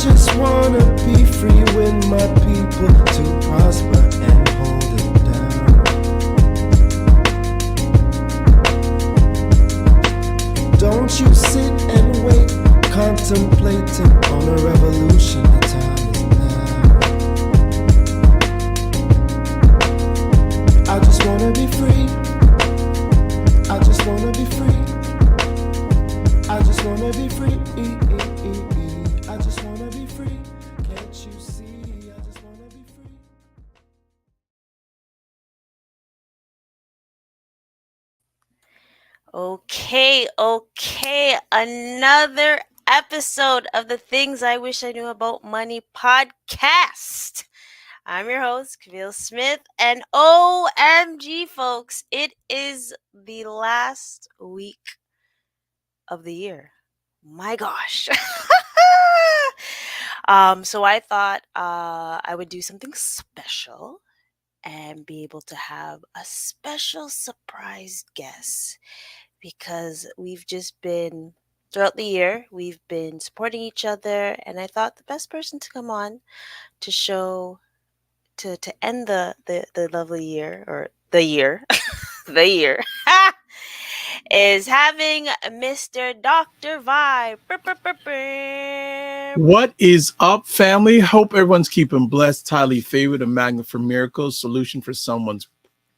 just wanna be free with my people to prosper and hold it down. Don't you sit and wait, contemplating on a revolution. The time is now. I just wanna be free. I just wanna be free. I just wanna be free. I just wanna be free. Can't you see? I just wanna be free. Okay. Another episode of the Things I Wish I Knew About Money podcast. I'm your host, Kamille Smith, and OMG, folks, it is the last week of the year. My gosh. So I thought I would do something special and be able to have a special surprise guest because we've just been throughout the year, we've been supporting each other, and I thought the best person to come on to show to end the lovely year or the year the year is having Mr. Dr. Vibe. What is up, family? Hope everyone's keeping blessed, highly favored, a magnet for miracles, solution for someone's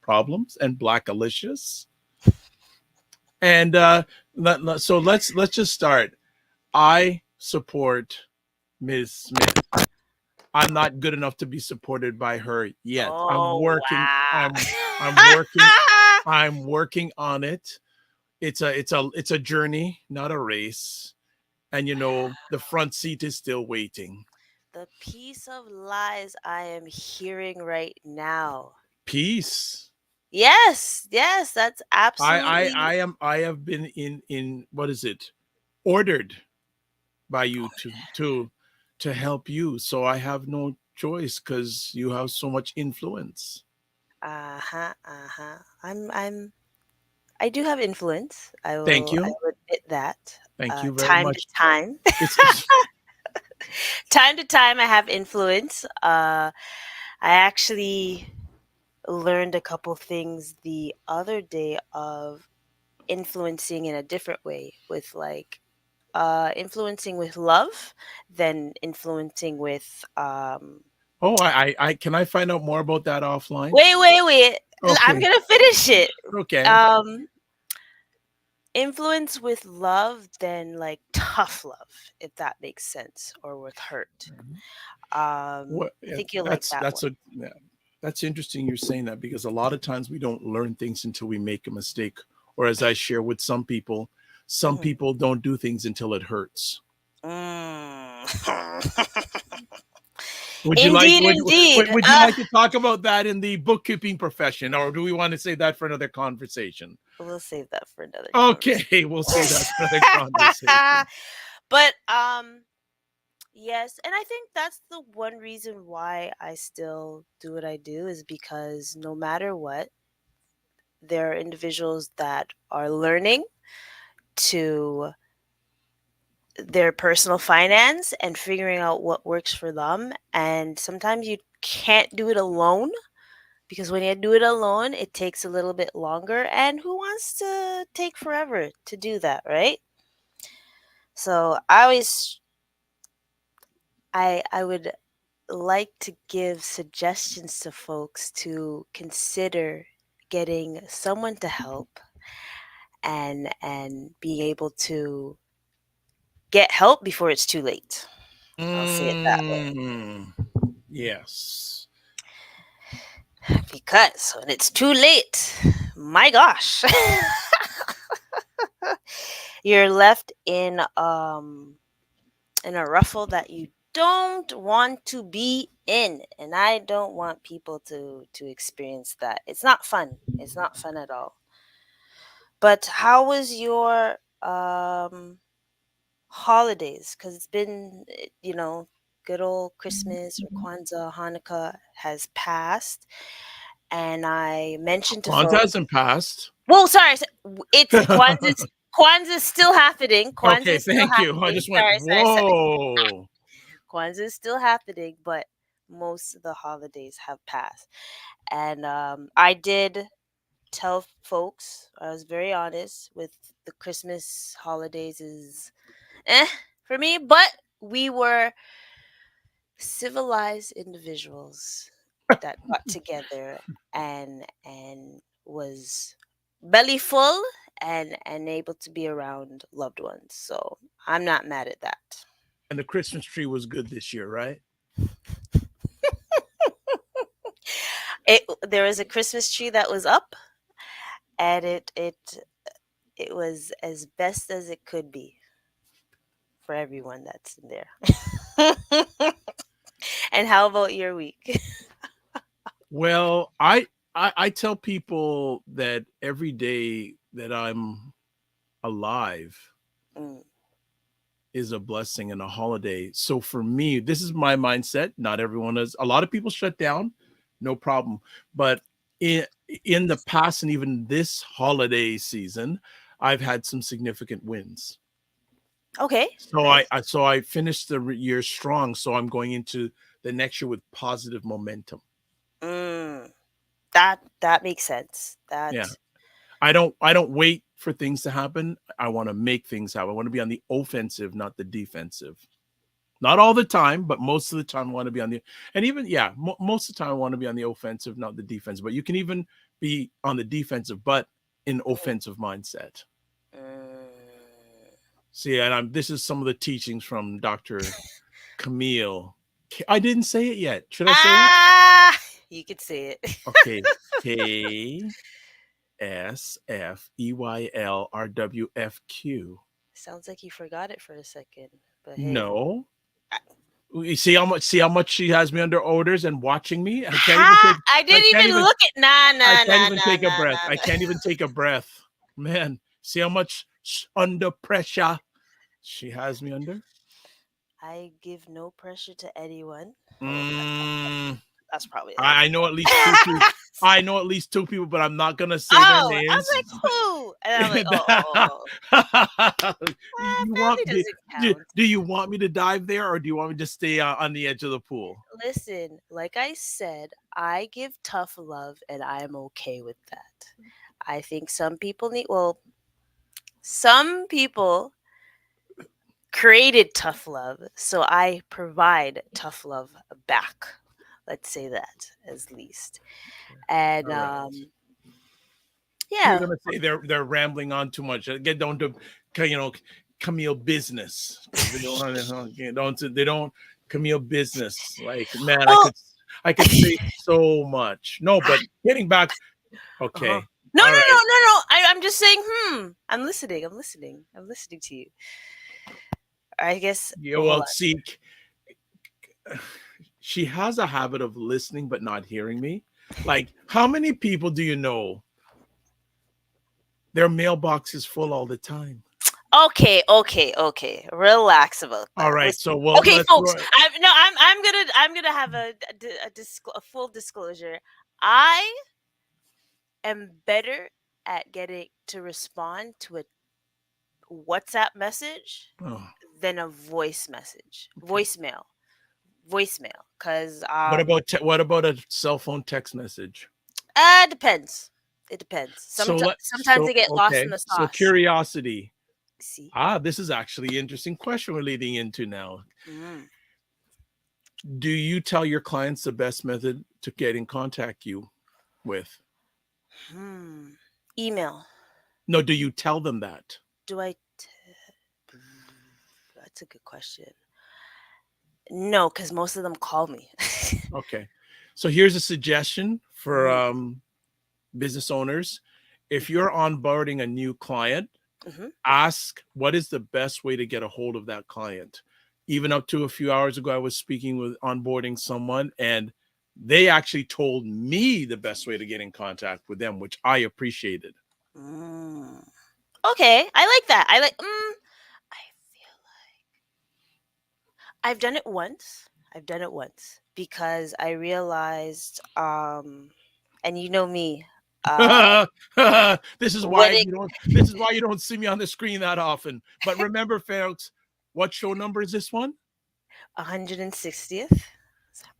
problems, and Black Alicious. And so let's just start. I support Ms. Smith. I'm not good enough to be supported by her yet. I'm working. Wow. I'm working. I'm working on it. It's a journey, not a race. And the front seat is still waiting. The piece of lies I am hearing right now. Peace. Yes, that's absolutely. I have been in what is it? Ordered by you to help you. So I have no choice because you have so much influence. I do have influence. Thank you. I will admit that. Thank you very time much. to time. It's- Time to time I have influence. I actually learned a couple things the other day of influencing in a different way with influencing with love than influencing with Oh, I can I find out more about that offline? wait. I'm Okay. gonna finish it. Okay. Influence with love than like tough love, if that makes sense, or with hurt. I think you'll like that one. That's interesting you're saying that because a lot of times we don't learn things until we make a mistake. Or as I share with some people don't do things until it hurts. Would you Indeed. would you like to talk about that in the bookkeeping profession, or do we want to save that for another conversation? We'll save that for another Okay, we'll save that for another conversation. But yes, and I think that's the one reason why I still do what I do is because no matter what, there are individuals that are learning to their personal finance and figuring out what works for them. And sometimes you can't do it alone because when you do it alone, it takes a little bit longer. And who wants to take forever to do that, right? So I would like to give suggestions to folks to consider getting someone to help and being able to get help before it's too late. I'll say it that way. Yes. Because when it's too late, my gosh, you're left in a ruffle that you don't want to be in, and I don't want people to experience that. It's not fun. It's not fun at all. But how was your holidays? Because it's been, good old Christmas or Kwanzaa, Hanukkah has passed, and I mentioned to Kwanzaa folks. hasn't passed. Well, sorry, it's Kwanzaa's still happening. Okay, thank you. I just went, whoa. Kwanzaa is still happening, but most of the holidays have passed. And I did tell folks, I was very honest with the Christmas holidays is for me, but we were civilized individuals that got together and was belly full and able to be around loved ones. So I'm not mad at that. And the Christmas tree was good this year, right? There was a Christmas tree that was up, and it was as best as it could be for everyone that's in there. And how about your week? Well, I tell people that every day that I'm alive Mm, is a blessing and a holiday. So for me, this is my mindset. Not everyone is. A lot of people shut down, no problem. But in in the past and even this holiday season, I've had some significant wins. okay, So nice. I finished the year strong. So I'm going into the next year with positive momentum. Mm, that makes sense. Yeah. That I don't wait for things to happen. I want to make things happen. I want to be on the offensive, not the defensive. Not all the time, but most of the time I want to be on the and even yeah, most of the time I want to be on the offensive, not the defense. But you can even be on the defensive, but in offensive mindset. mm, See, and this is some of the teachings from Dr. Kamille. I didn't say it yet. Should I say it? ah, you could say it. Okay. KSFEYLRWFQ. Sounds like you forgot it for a second, but hey. No. I- You see how much she has me under orders and watching me? Ha! I I didn't can't even even look at nah I nah can't nah even nah take a nah breath. nah. I can't even take a breath. Man, see how much under pressure she has me under? I give no pressure to anyone. Oh, Mm, that's probably a lie. I know at least two people. I know at least two people, but I'm not gonna say their Oh, I was names. like, who? And I'm like, You family want doesn't count. do you want me to dive there, or do you want me to stay on the edge of the pool? Listen, like I said, I give tough love and I am okay with that. I think some people need, well, some people created tough love, so I provide tough love back. Let's say that as least. And All right. So you're yeah. gonna say they're rambling on too much. Get down to you know Camille business because they don't Camille business. Like man, Well, I could say so much. No, but getting back. uh-huh. Okay, No, all no, right. no, no, no. I'm just saying, I'm listening. I'm listening. I'm listening to you. I guess, Yeah, oh, hold well, on. see, she has a habit of listening but not hearing me. Like, how many people do you know? Their mailbox is full all the time. Okay, okay, okay. Relax about All that. right, Listen. so well, Okay, let's. folks. I'm gonna have a full disclosure. I am better at getting to respond to a WhatsApp message Oh, than a voice message, okay. voicemail. Cause What about a cell phone text message? depends. It depends. Sometimes So they get lost in okay. the So sauce. curiosity. See. This is actually an interesting question we're leading into now. Mm. Do you tell your clients the best method to get in contact you with? Hmm. Email. No, do you tell them that? Do I? That's a good question. No, because most of them call me. Okay. So here's a suggestion for Mm, business owners. If you're onboarding a new client, mhm. ask what is the best way to get a hold of that client. Even up to a few hours ago, I was speaking with onboarding someone, and they actually told me the best way to get in contact with them, which I appreciated. Mm. Okay, I like that. I feel I've done it once. I've done it once because I realized, and you know me, uh, when it This is why you don't see me on the screen that often. But remember, folks, what show number is this one? 160th.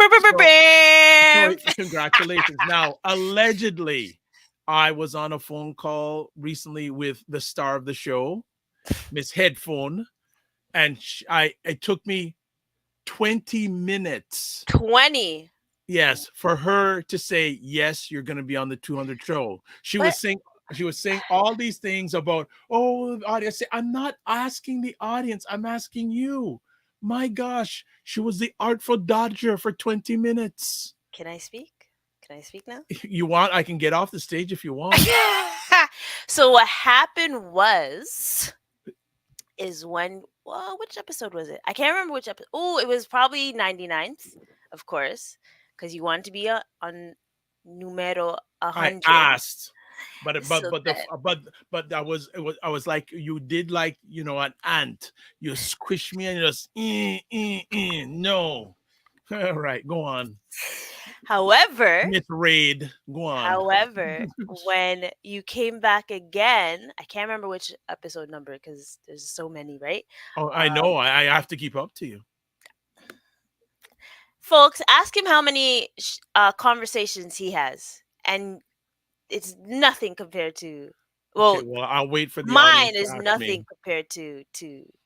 So, so congratulations. Now, allegedly, I was on a phone call recently with the star of the show, Miss Headphone, and it took me 20 minutes. 20. Yes, for her to say yes, you're going to be on the 200 show. But She was saying all these things about, oh, the audience. I'm not asking the audience, I'm asking you. My gosh, she was the artful dodger for 20 minutes. can I speak? Can I speak now? You want, I can get off the stage if you want. So what happened was is when, well, which episode was it? I can't remember which episode. Oh, it was probably 99th, of course, because you want to be on numero I 100. asked, So that but that was it was I was like, you did, like, an ant. You squish me and you just no. All right, go on. however, Miss Raid, go on. however, when you came back again, I can't remember which episode number because there's so many, right? Oh, I Um, know. I have to keep up to you. folks, ask him how many conversations he has, and it's nothing compared to, Okay, well, well, I'll wait for the audience mine to is ask me. nothing compared to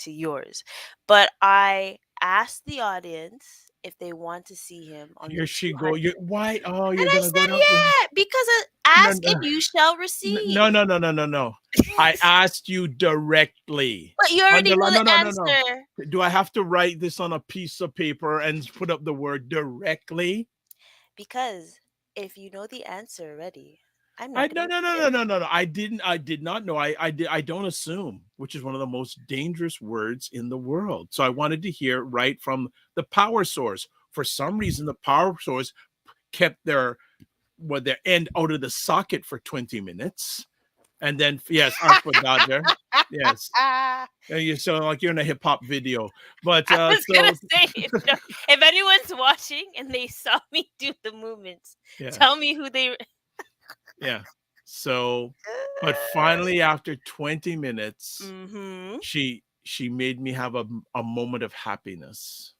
yours. But I asked the audience if they want to see him on the Here she go. 200. You Why? Oh, And you're I gonna go said, down. yeah, because No, ask no, and you shall no, receive. no, no, no, no, no. I asked you directly. But you already know No, the no, no, no. answer. Do I have to write this on a piece of paper and put up the word directly? Because if you know the answer already, I'm I not no going to no no read no it. no no no. I did not know. I don't assume, which is one of the most dangerous words in the world. So I wanted to hear right from the power source. For some reason, the power source kept their end out of the socket for 20 minutes. And then, yes, Artful Dodger. Yes. Ah, And you sound like you're in a hip hop video. But I was going to so say, if anyone's watching and they saw me do the movements, yeah, tell me who they. yeah. So, but finally, after 20 minutes, Mm-hmm. she made me have a moment of happiness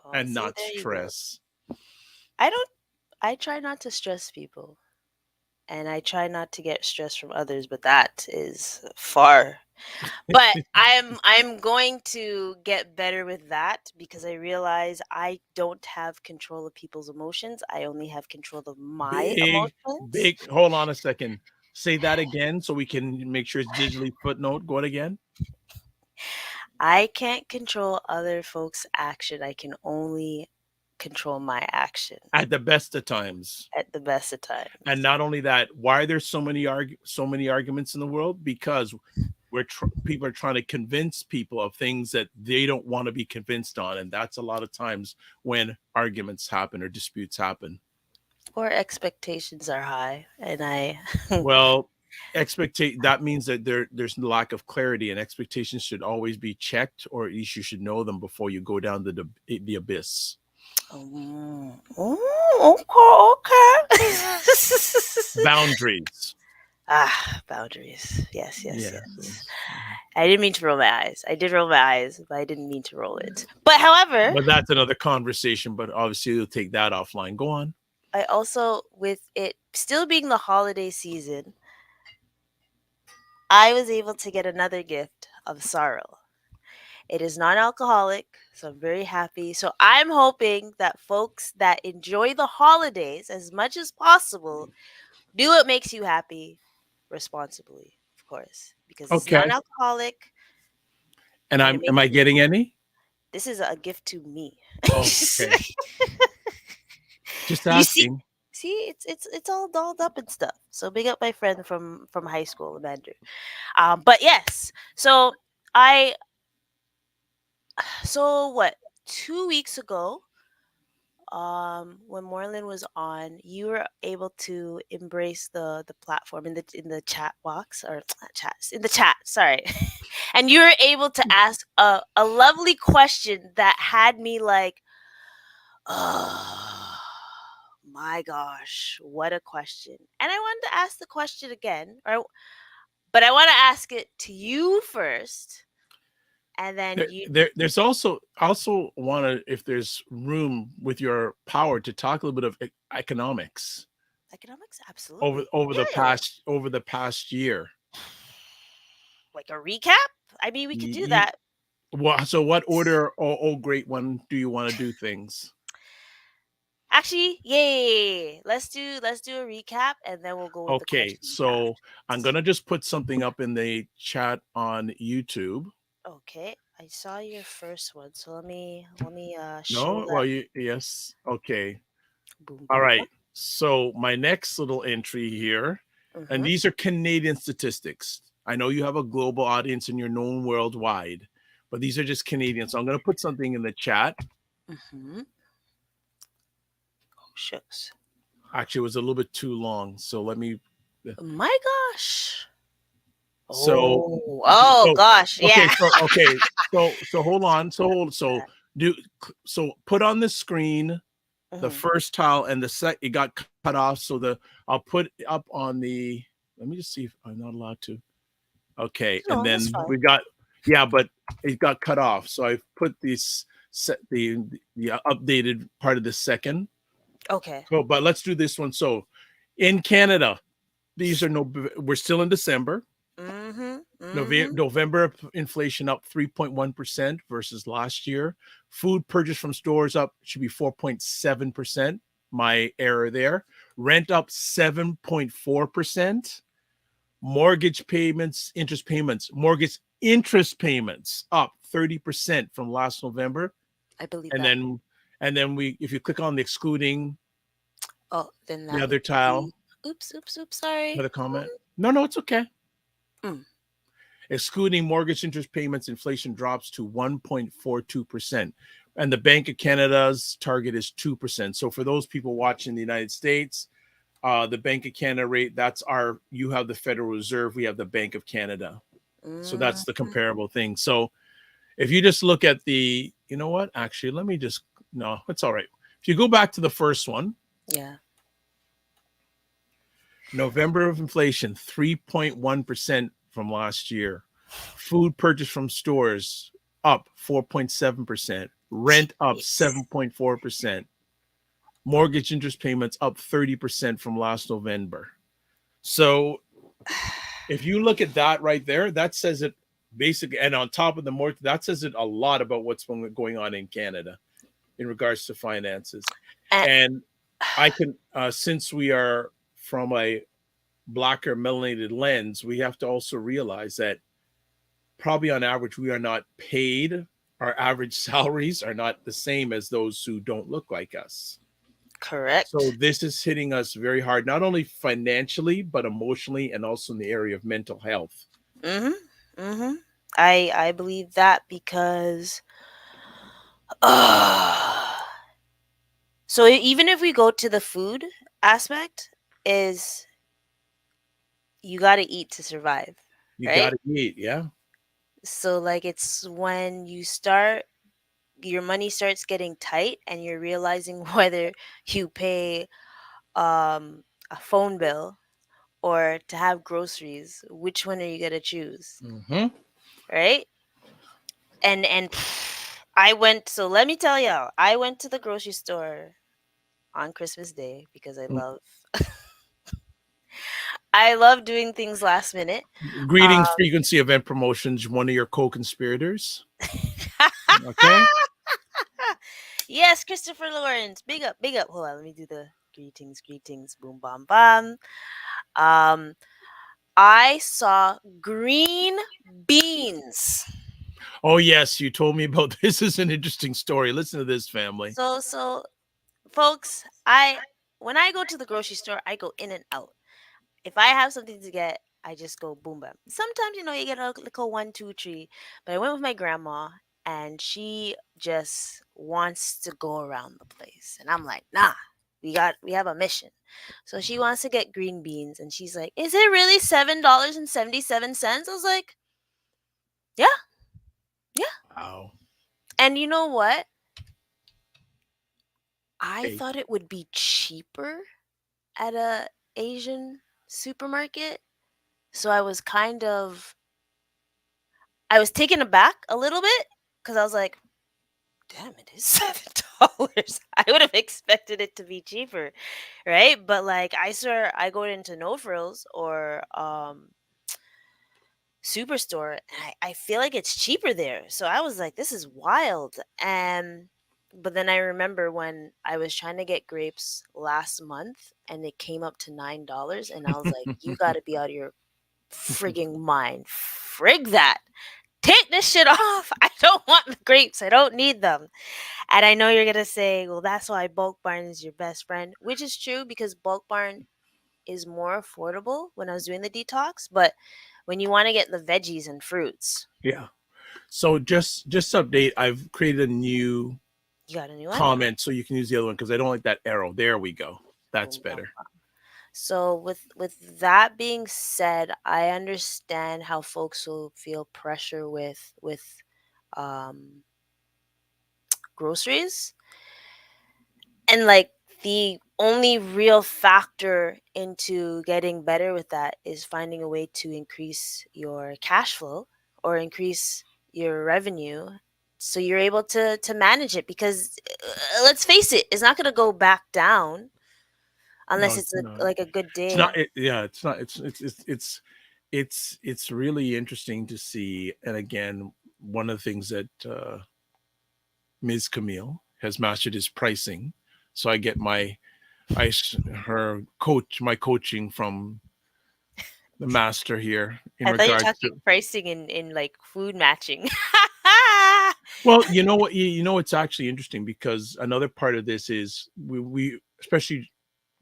Oh, and see, not there you go. stress. I don't. I try not to stress people, and I try not to get stress from others, but that is far. But I'm going to get better with that because I realize I don't have control of people's emotions. I only have control of my Big, emotions. big. Hold on a second. Say that again so we can make sure it's digitally footnote. Go it again. I can't control other folks' action. I can only control my action At the best of times. at the best of And times. not only that, why are there so many arguments in the world? Because people are trying to convince people of things that they don't want to be convinced on, and that's a lot of times when arguments happen or disputes happen. Or expectations are high, and I. Well, expectate that means that there's lack of clarity, and expectations should always be checked, or at least you should know them before you go down the abyss. Okay. Boundaries. Boundaries. Yes, yes, Yes, yes. yes. I didn't mean to roll my eyes. I did roll my eyes, but I didn't mean to roll it. But however, But that's another conversation. But obviously, you'll take that offline. Go on. I also, with it still being the holiday season, I was able to get another gift of sorrow. It is non alcoholic, so I'm very happy. So I'm hoping that folks that enjoy the holidays as much as possible do what makes you happy responsibly, of course, because it's Okay. non alcoholic And and it am makes I you. getting any? This is a gift to me. Oh, okay. Just You see, asking. it's all dolled up and stuff. So big up my friend from high school, Amanda. But yes, so I so what 2 weeks ago, when Moreland was on, you were able to embrace the platform in the chat box or not chat in the chat. Sorry, and you were able to ask a lovely question that had me like, oh my gosh, what a question! And I wanted to ask the question again, or but I want to ask it to you first. and then There, you there's also want to, if there's room with your power, to talk a little bit of economics economics, over absolutely. over the Yeah, past year. like a recap. I mean, we could do You, that. so what order, oh great one, do you want to do things? Actually, yay! Let's do a recap, and then we'll go with the Okay, questions you so asked. I'm gonna just put something up in the chat on YouTube. Okay, I saw your first one, so let me show No, that. well, yes, okay, Boom, all boom, right. So my next little entry here, boom. and these are Canadian statistics. I know you have a global audience and you're known worldwide, but these are just Canadian. So I'm gonna put something in the chat. Mm-hmm. Oh shucks. Actually, it was a little bit too long, so let me. My gosh. So, Oh so gosh, okay, yeah. so hold on, do so put on the screen the Mhm. first tile and the it got cut off. So I'll put up on the. Let me just see if I'm not allowed to. Okay, and No, that's then fine. we got, yeah, but it got cut off. So I put this set the updated part of the second. Okay. So, but let's do this one. So, in Canada, these are no. We're still in December. Mm-hmm. Mm-hmm. November inflation up 3.1% versus last year. Food purchase from stores up should be 4.7%. My error there. Rent up 7.4%. Mortgage interest payments up 30% from last November. I believe And that. then we, if you click on the excluding, Oh, then the that would other tile, be. Oops. Sorry. another comment. No, it's okay. Mm. Excluding mortgage interest payments, inflation drops to 1.42%. And the Bank of Canada's target is 2%. So for those people watching the United States, the Bank of Canada rate, you have the Federal Reserve, we have the Bank of Canada. So that's the Mm-hmm. comparable thing. So if you just look at you know what? Actually, no, it's all right. If you go back to the first one, Yeah. November of inflation, 3.1% from last year. Food purchase from stores up 4.7%. Rent up Jeez. 7.4%. Mortgage interest payments up 30% from last November. So if you look at that right there, that says it basically, and on top of the mortgage, that says it a lot about what's going on in Canada in regards to finances. And, And I can, since we are from a black or melanated lens, we have to also realize that probably on average, we are not paid. Our average salaries are not the same as those who don't look like us. So correct. this is hitting us very hard, not only financially, but emotionally, and also in the area of mental health. Mm-hmm. Mm-hmm. I believe that because uh, so even if we go to the food aspect, is you got to eat to survive, You got right? to eat, yeah. So like it's when you start your money starts getting tight and you're realizing whether you pay a phone bill or to have groceries, which one are you going to choose, Mm-hmm. right? And I went, so let me tell y'all, I went to the grocery store on Christmas Day because I love doing things last minute. Greetings, frequency event promotions. One of your co-conspirators. Okay. Yes, Christopher Lawrence. Big up, big up. Hold on, let me do the greetings, boom, bam, bam. Um, I saw green beans. Oh yes, you told me about this. Is an interesting story. Listen to this, family. So, folks, I when I go to the grocery store, I go in and out. If I have something to get, I just go boom bam. Sometimes you get a little one, two, three. But I went with my grandma, and she just wants to go around the place, and I'm like, nah. We have a mission. So she wants to get green beans, and she's like, "Is it really $7.77?" I was like, "Yeah, yeah." Wow. And you know what? I Hey, thought it would be cheaper at a Asian supermarket. So I was taken aback a little bit because I was like, damn, it is $7. I would have expected it to be cheaper, right? But like, I swear, I go into No Frills or Superstore, and I feel like it's cheaper there. So I was like, this is wild. And but then I remember when I was trying to get grapes last month, and it came up to $9, and I was like, you got to be out of your frigging mind. Frig that. Take this shit off. I don't want the grapes. I don't need them. And I know you're gonna say, well, that's why Bulk Barn is your best friend, which is true because Bulk Barn is more affordable when I was doing the detox. But when you want to get the veggies and fruits, Yeah. So just update. I've created a new you got a new one. comment so you can use the other one because I don't like that arrow. There we go. That's Boom, bum, better. bum. So with that being said, I understand how folks will feel pressure with um, groceries, and like the only real factor into getting better with that is finding a way to increase your cash flow or increase your revenue so you're able to manage it because let's face it, it's not going to go back down No, unless it's it's not. like a good It's day. not. Yeah, it's not. It's really interesting to see. And again, one of the things that Ms. Camille has mastered is pricing. So I get her coaching from the master here in I thought you were regards talking to. pricing in like food matching. Well, you know what? You know it's actually interesting because another part of this is we especially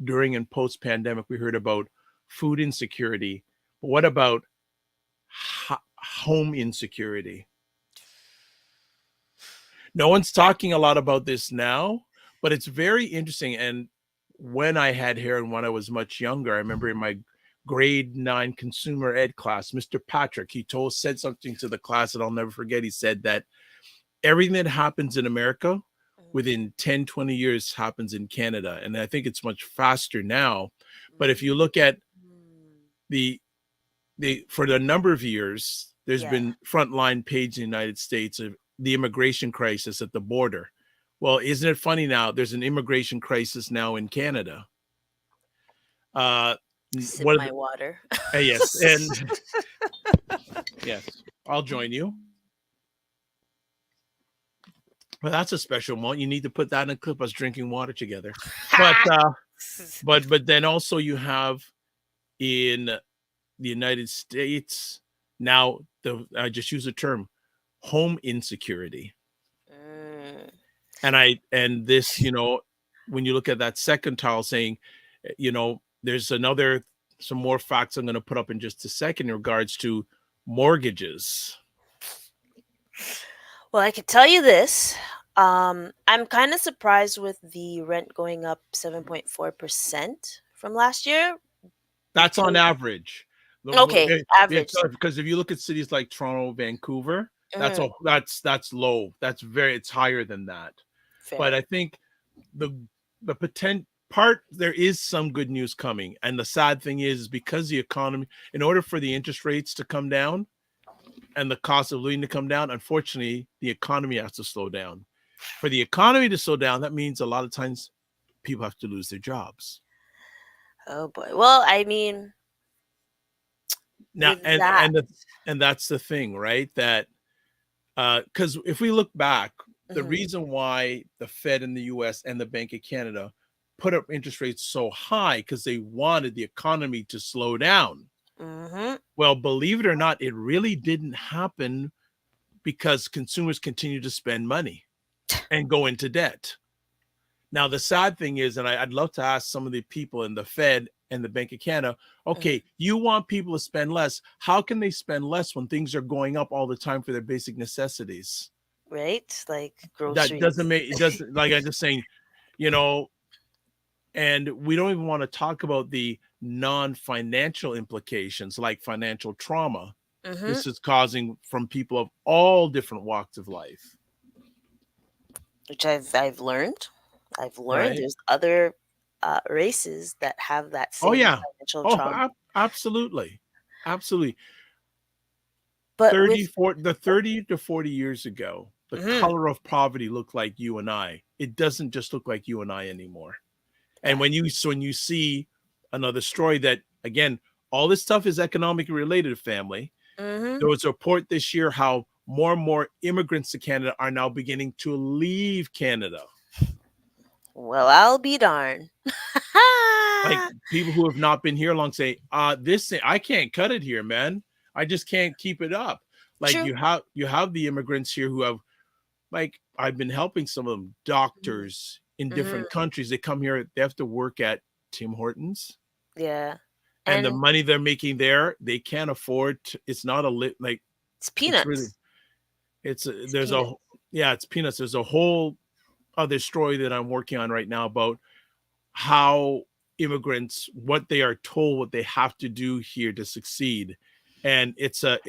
during and post pandemic we heard about food insecurity. But what about home insecurity? No one's talking a lot about this now, but it's very interesting. And when I had hair and when I was much younger, I remember in my grade 9 consumer ed class, Mr. Patrick, said something to the class that I'll never forget. He said that everything that happens in America within 10, 20 years happens in Canada. And I think it's much faster now. But if you look at Mm. the for the number of years, there's Yeah. been frontline page in the United States of the immigration crisis at the border. Well, isn't it funny now? There's an immigration crisis now in Canada. Uh, Sip what? my water. Yes, and yes, I'll join you. Well, that's a special moment. You need to put that in a clip us drinking water together. But but then also you have in the United States now the I just use the term home insecurity. Mm. And this, when you look at that second tile saying, there's some more facts I'm going to put up in just a second in regards to mortgages. Well, I could tell you this. I'm kind of surprised with the rent going up 7.4% from last year That's on because average. okay, average. Because if you look at cities like Toronto, Vancouver, Mm, that's low. It's higher than that. But fair. I think the the potent part there is some good news coming. And the sad thing is because the economy, in order for the interest rates to come down and the cost of living to come down, unfortunately, the economy has to slow down. For the economy to slow down, that means a lot of times people have to lose their jobs. Oh boy. Well, I mean, Now with that. and that's the thing, right? That because if we look back, the Mhm, reason why the Fed in the US and the Bank of Canada put up interest rates so high because they wanted the economy to slow down. mhm. Well, believe it or not, it really didn't happen because consumers continue to spend money and go into debt. Now, the sad thing is, and I'd love to ask some of the people in the Fed and the Bank of Canada, Mhm. okay, you want people to spend less. How can they spend less when things are going up all the time for their basic necessities? Right? Like That doesn't groceries. make it doesn't like I'm just saying, you know, and we don't even want to talk about the non-financial implications like financial trauma Mhm. this is causing from people of all different walks of life, Which I've learned. I've learned right? there's other races that have that Oh same yeah. financial Oh, trauma. absolutely. Absolutely. But with 30 to 40 years ago, the mhm, color of poverty looked like you and I. It doesn't just look like you and I anymore. And yeah. when you see another story that again, all this stuff is economically related to family. Mhm. There was a report this year how more and more immigrants to Canada are now beginning to leave Canada. Well, I'll be darned. Like people who have not been here long say, this thing, I can't cut it here, man. I just can't keep it up. Like True. you have the immigrants here who have, like, I've been helping some of them, Mhm. doctors in Mhm. different countries. They come here, they have to work at Tim Hortons, Yeah. and the And money they're making there, they can't afford to, it's not a lit like it's it's really peanuts. It's there's a, peanuts. yeah, it's peanuts. There's a whole other story that I'm working on right now about how immigrants, what they are told, what they have to do here to succeed, and it's an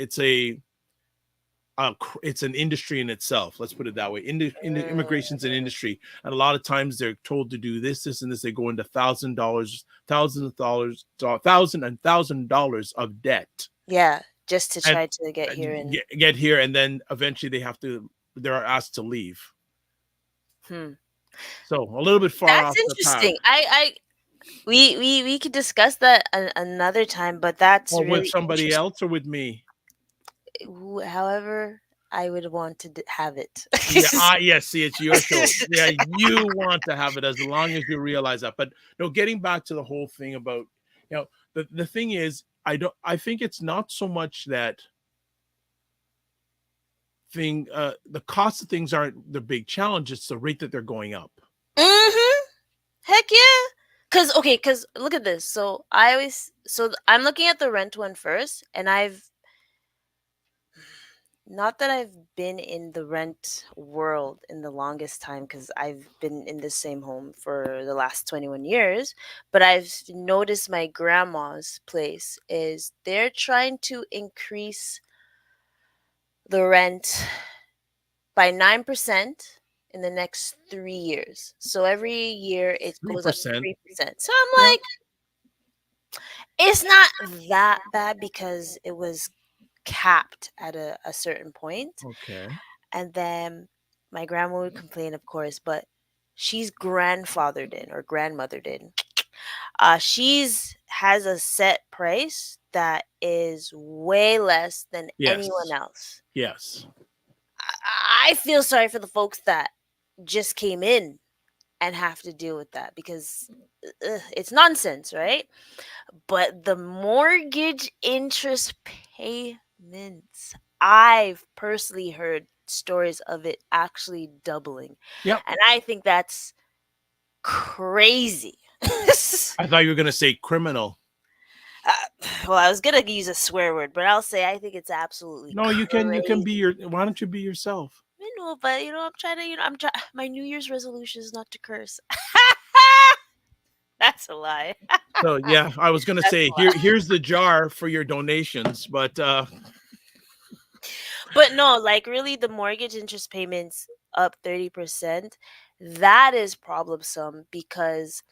industry in itself. Let's put it that way. Immigration's an Mm, industry, and a lot of times they're told to do this, this, and this. They go into $1,000, $1,000, $1,000 of debt, yeah, just to and try to get here and get here, and then eventually they have to. They're asked to leave. hmm. So a little bit far That's off the path. interesting. We could discuss that another time, but that's Or with really somebody interesting. else or with me? However, I would want to have it. Yeah, yeah, see, it's your show. Yeah, you want to have it as long as you realize that. But no, getting back to the whole thing about, the thing is, I think it's not so much that the cost of things aren't the big challenge, it's the rate that they're going up. Mhm. Heck yeah. Cause look at this. I'm looking at the rent one first, and I've not that I've been in the rent world in the longest time, because I've been in the same home for the last 21 years, but I've noticed my grandma's place is they're trying to increase the rent by 9% in the next 3 years. So every year it goes up 3%. 3%. So I'm Yeah. like, it's not that bad because it was capped at a certain point. Okay. And then my grandma would complain, of course, but she's grandfathered in or grandmothered in. She's has a set price that is way less than anyone Yes. else. Yes. I feel sorry for the folks that just came in and have to deal with that because it's nonsense, right? But the mortgage interest payments, I've personally heard stories of it actually doubling. Yep. And I think that's crazy. I thought you were gonna say criminal. Uh, well, I was going to use a swear word, but I'll say I think it's absolutely No, you can be crazy. your, why don't you be yourself? I know, but I'm trying to, I'm trying. My New Year's resolution is not to curse. That's a lie. So yeah, I was gonna That's say, a lie. here's the jar for your donations, but But no, like really, the mortgage interest payments up 30%. That is problemsome because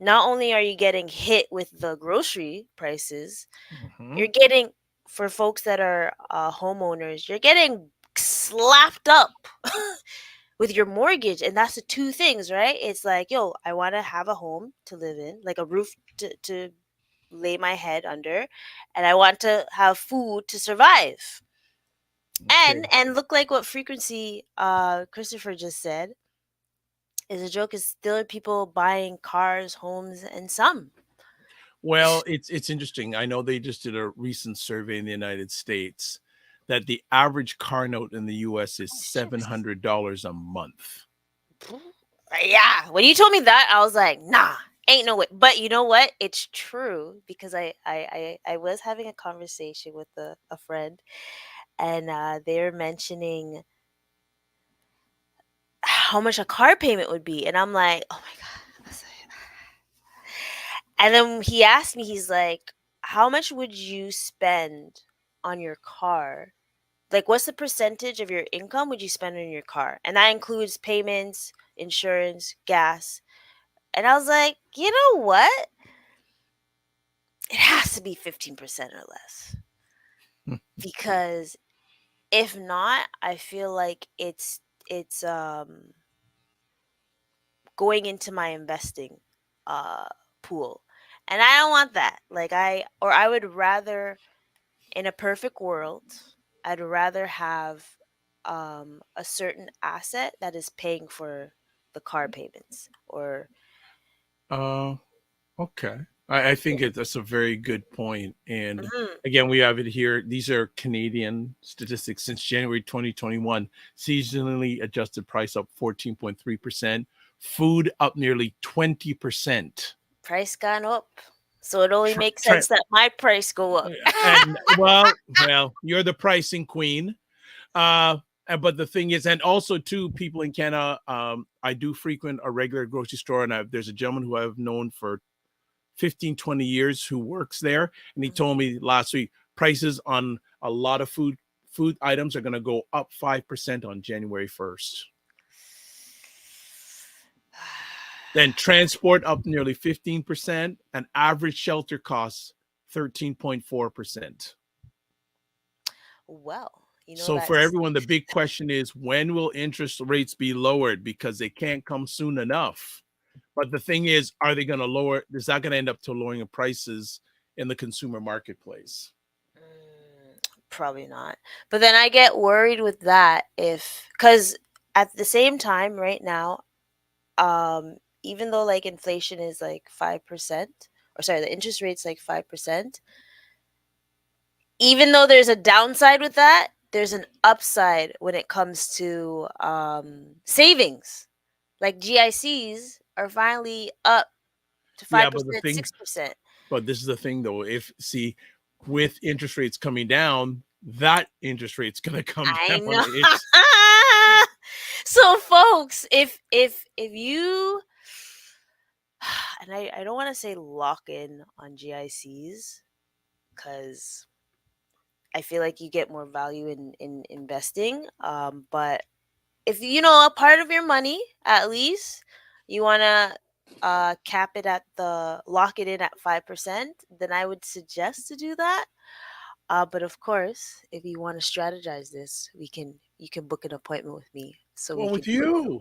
not only are you getting hit with the grocery prices, mhm, you're getting, for folks that are homeowners, you're getting slapped up with your mortgage. And that's the two things, right? It's like, yo, I want to have a home to live in, like a roof to lay my head under, and I want to have food to survive. okay. And look like what frequency Christopher just said is a joke is still people buying cars, homes, and some. Well, it's interesting. I know they just did a recent survey in the United States that the average car note in the US is Oh, shucks. $700 a month. Yeah, when you told me that, I was like, nah, ain't no way. But you know what? It's true because I was having a conversation with a friend, and they were mentioning how much a car payment would be, and I'm like, oh my god. I was like, and then he asked me, he's like, how much would you spend on your car? Like, what's the percentage of your income would you spend on your car? And that includes payments, insurance, gas. And I was like, you know what? It has to be 15% or less Hmm. because If not, I feel like it's going into my investing uh pool. And I don't want that. Like I would rather, in a perfect world, I'd rather have a certain asset that is paying for the car payments or Uh, okay. I think that's a very good point. And Mhm. again, we have it here. These are Canadian statistics since January 2021. Seasonally adjusted price up 14.3%. Food up nearly 20%. Price gone up. So it only Tr- makes tr- sense that my price go up. and you're the pricing queen. Uh, but the thing is, and also too, people in Canada, I do frequent a regular grocery store, and there's a gentleman who I've known for 15, 20 years who works there, and he told me last week prices on a lot of food items are going to go up 5% on January 1st. Then transport up nearly 15%, and average shelter costs 13.4%. Well, you know So for that's everyone, the big question is when will interest rates be lowered? Because they can't come soon enough. But the thing is, are they going to lower? Is that going to end up to lowering the prices in the consumer marketplace? probably not. But then I get worried with that if cuz at the same time right now, even though like inflation is like 5%, or sorry, the interest rate's like 5%, even though there's a downside with that, there's an upside when it comes to savings. Like GICs are finally up to Yeah, but the 5%, thing, 6%. but this is the thing though. If see, with interest rates coming down, that interest rate's going to come I down. know. It's So folks, if you and I don't want to say lock in on GICs because I feel like you get more value in investing. But if you know a part of your money, at least you want to cap it at the lock it in at 5%, then I would suggest to do that. But of course, if you want to strategize this, you can book an appointment with me so we well can with do it some you. more.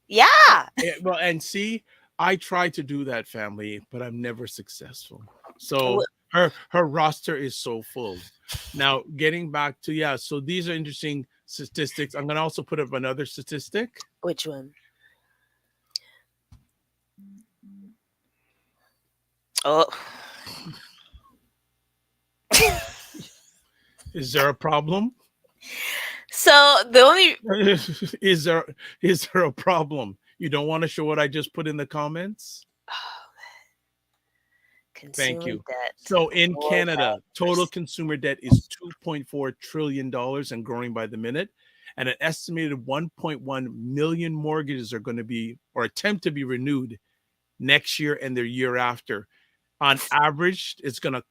Yeah. Well, and see, I try to do that, family, but I'm never successful. Wh- So her roster is so full. Now, getting back to yeah, so these are interesting statistics. I'm gonna also put up another statistic. Which one? Oh. Is there a problem? So the only is there is there a problem? You don't want to show what I just put in the comments? Thank consumer you. debt. So in Lord have Canada, total mercy. consumer debt is $2.4 trillion and growing by the minute. And an estimated 1.1 million mortgages are going to be or attempt to be renewed next year and the year after. On average, it's gonna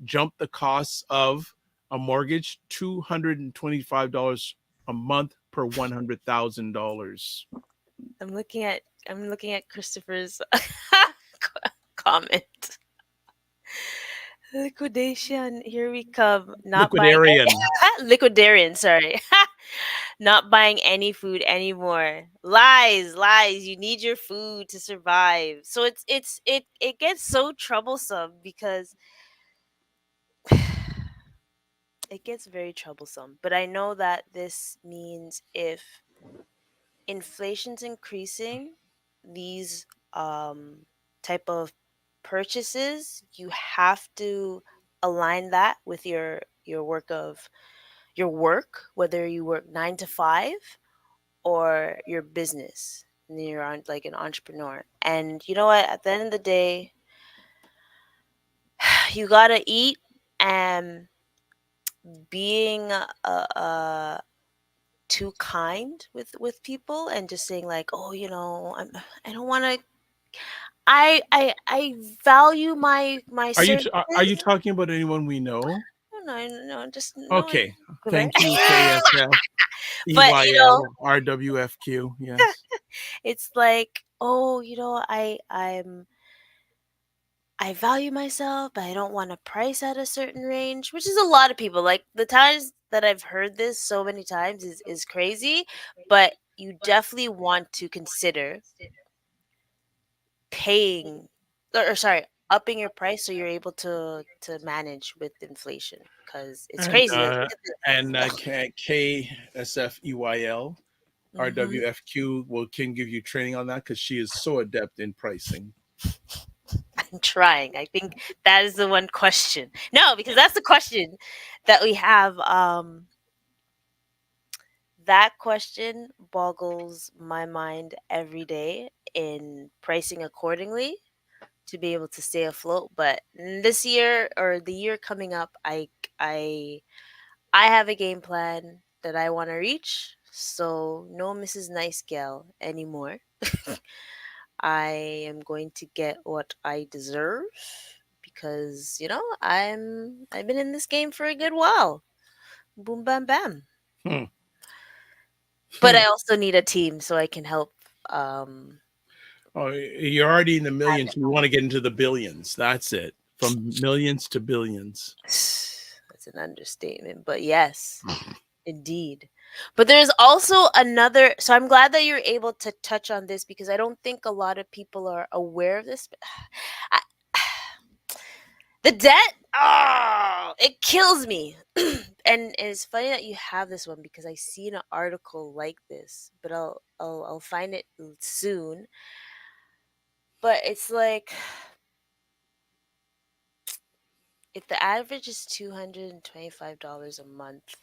jump the cost of a mortgage $225 a month per $100,000. I'm looking at Christopher's comment. Liquidation. Here we come. Not buying Liquidarian. liquidarian, sorry. Not buying any food anymore. Lies, lies. You need your food to survive. So it gets so troublesome because it gets very troublesome. But I know that this means if inflation's increasing, these type of purchases, you have to align that with your work, whether you work 9 to 5 or your business and you're on like an entrepreneur. And you know what? At the end of the day, you gotta eat, and being too kind with people and just saying like, oh, I don't want to. I value my Are you services. talking about anyone we know? No, no, no, just no. Okay. Right? Thank you, KSF, But EYL, RWFQ. Yes. it's like, oh, I value myself, but I don't want to price at a certain range, which is a lot of people. Like the times that I've heard this so many times is crazy, but you definitely want to consider paying, or sorry, upping your price so you're able to manage with inflation, because it's And crazy. Like, look at KSFEYL hmm RWFQ can give you training on that because she is so adept in pricing. I'm trying. I think that is the one question. No, because that's the question that we have. That question boggles my mind every day in pricing accordingly to be able to stay afloat. But this year, or the year coming up, I I have a game plan that I want to reach. So no Mrs. Nice Gal anymore. I am going to get what I deserve because, I've been in this game for a good while. Boom bam bam. Hmm. But Hmm. I also need a team so I can help um Oh, you're already in the have millions. it. We want to get into the billions. That's it. From millions to billions. That's an understatement, but yes, indeed. But there's also another, so I'm glad that you're able to touch on this because I don't think a lot of people are aware of this. I, the debt, oh, it kills me. And it's funny that you have this one because I seen an article like this, but I'll find it soon. But it's like, if the average is $225 a month,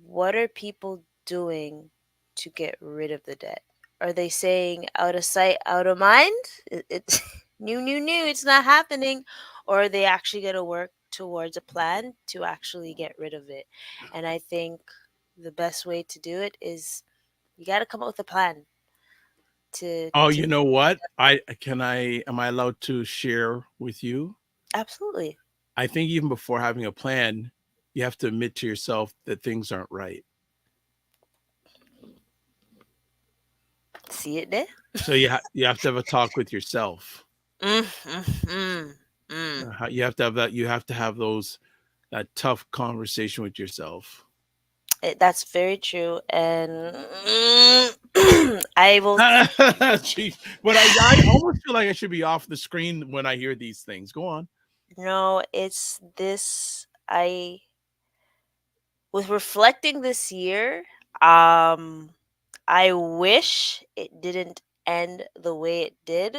what are people doing to get rid of the debt? Are they saying out of sight, out of mind? It's new, it's not happening. Or are they actually going to work towards a plan to actually get rid of it? And I think the best way to do it is you got to come up with a plan Oh, to you know what? I am I allowed to share with you? absolutely I think even before having a plan, you have to admit to yourself that things aren't right. see it there. So you have to have a talk with yourself. Mm, mm, mm. You have to have that. You have to have that tough conversation with yourself. That's very true, and I will. Jeez. But I almost feel like I should be off the screen when I hear these things. Go on. No, it's this. I with reflecting this year. Um, I wish it didn't end the way it did,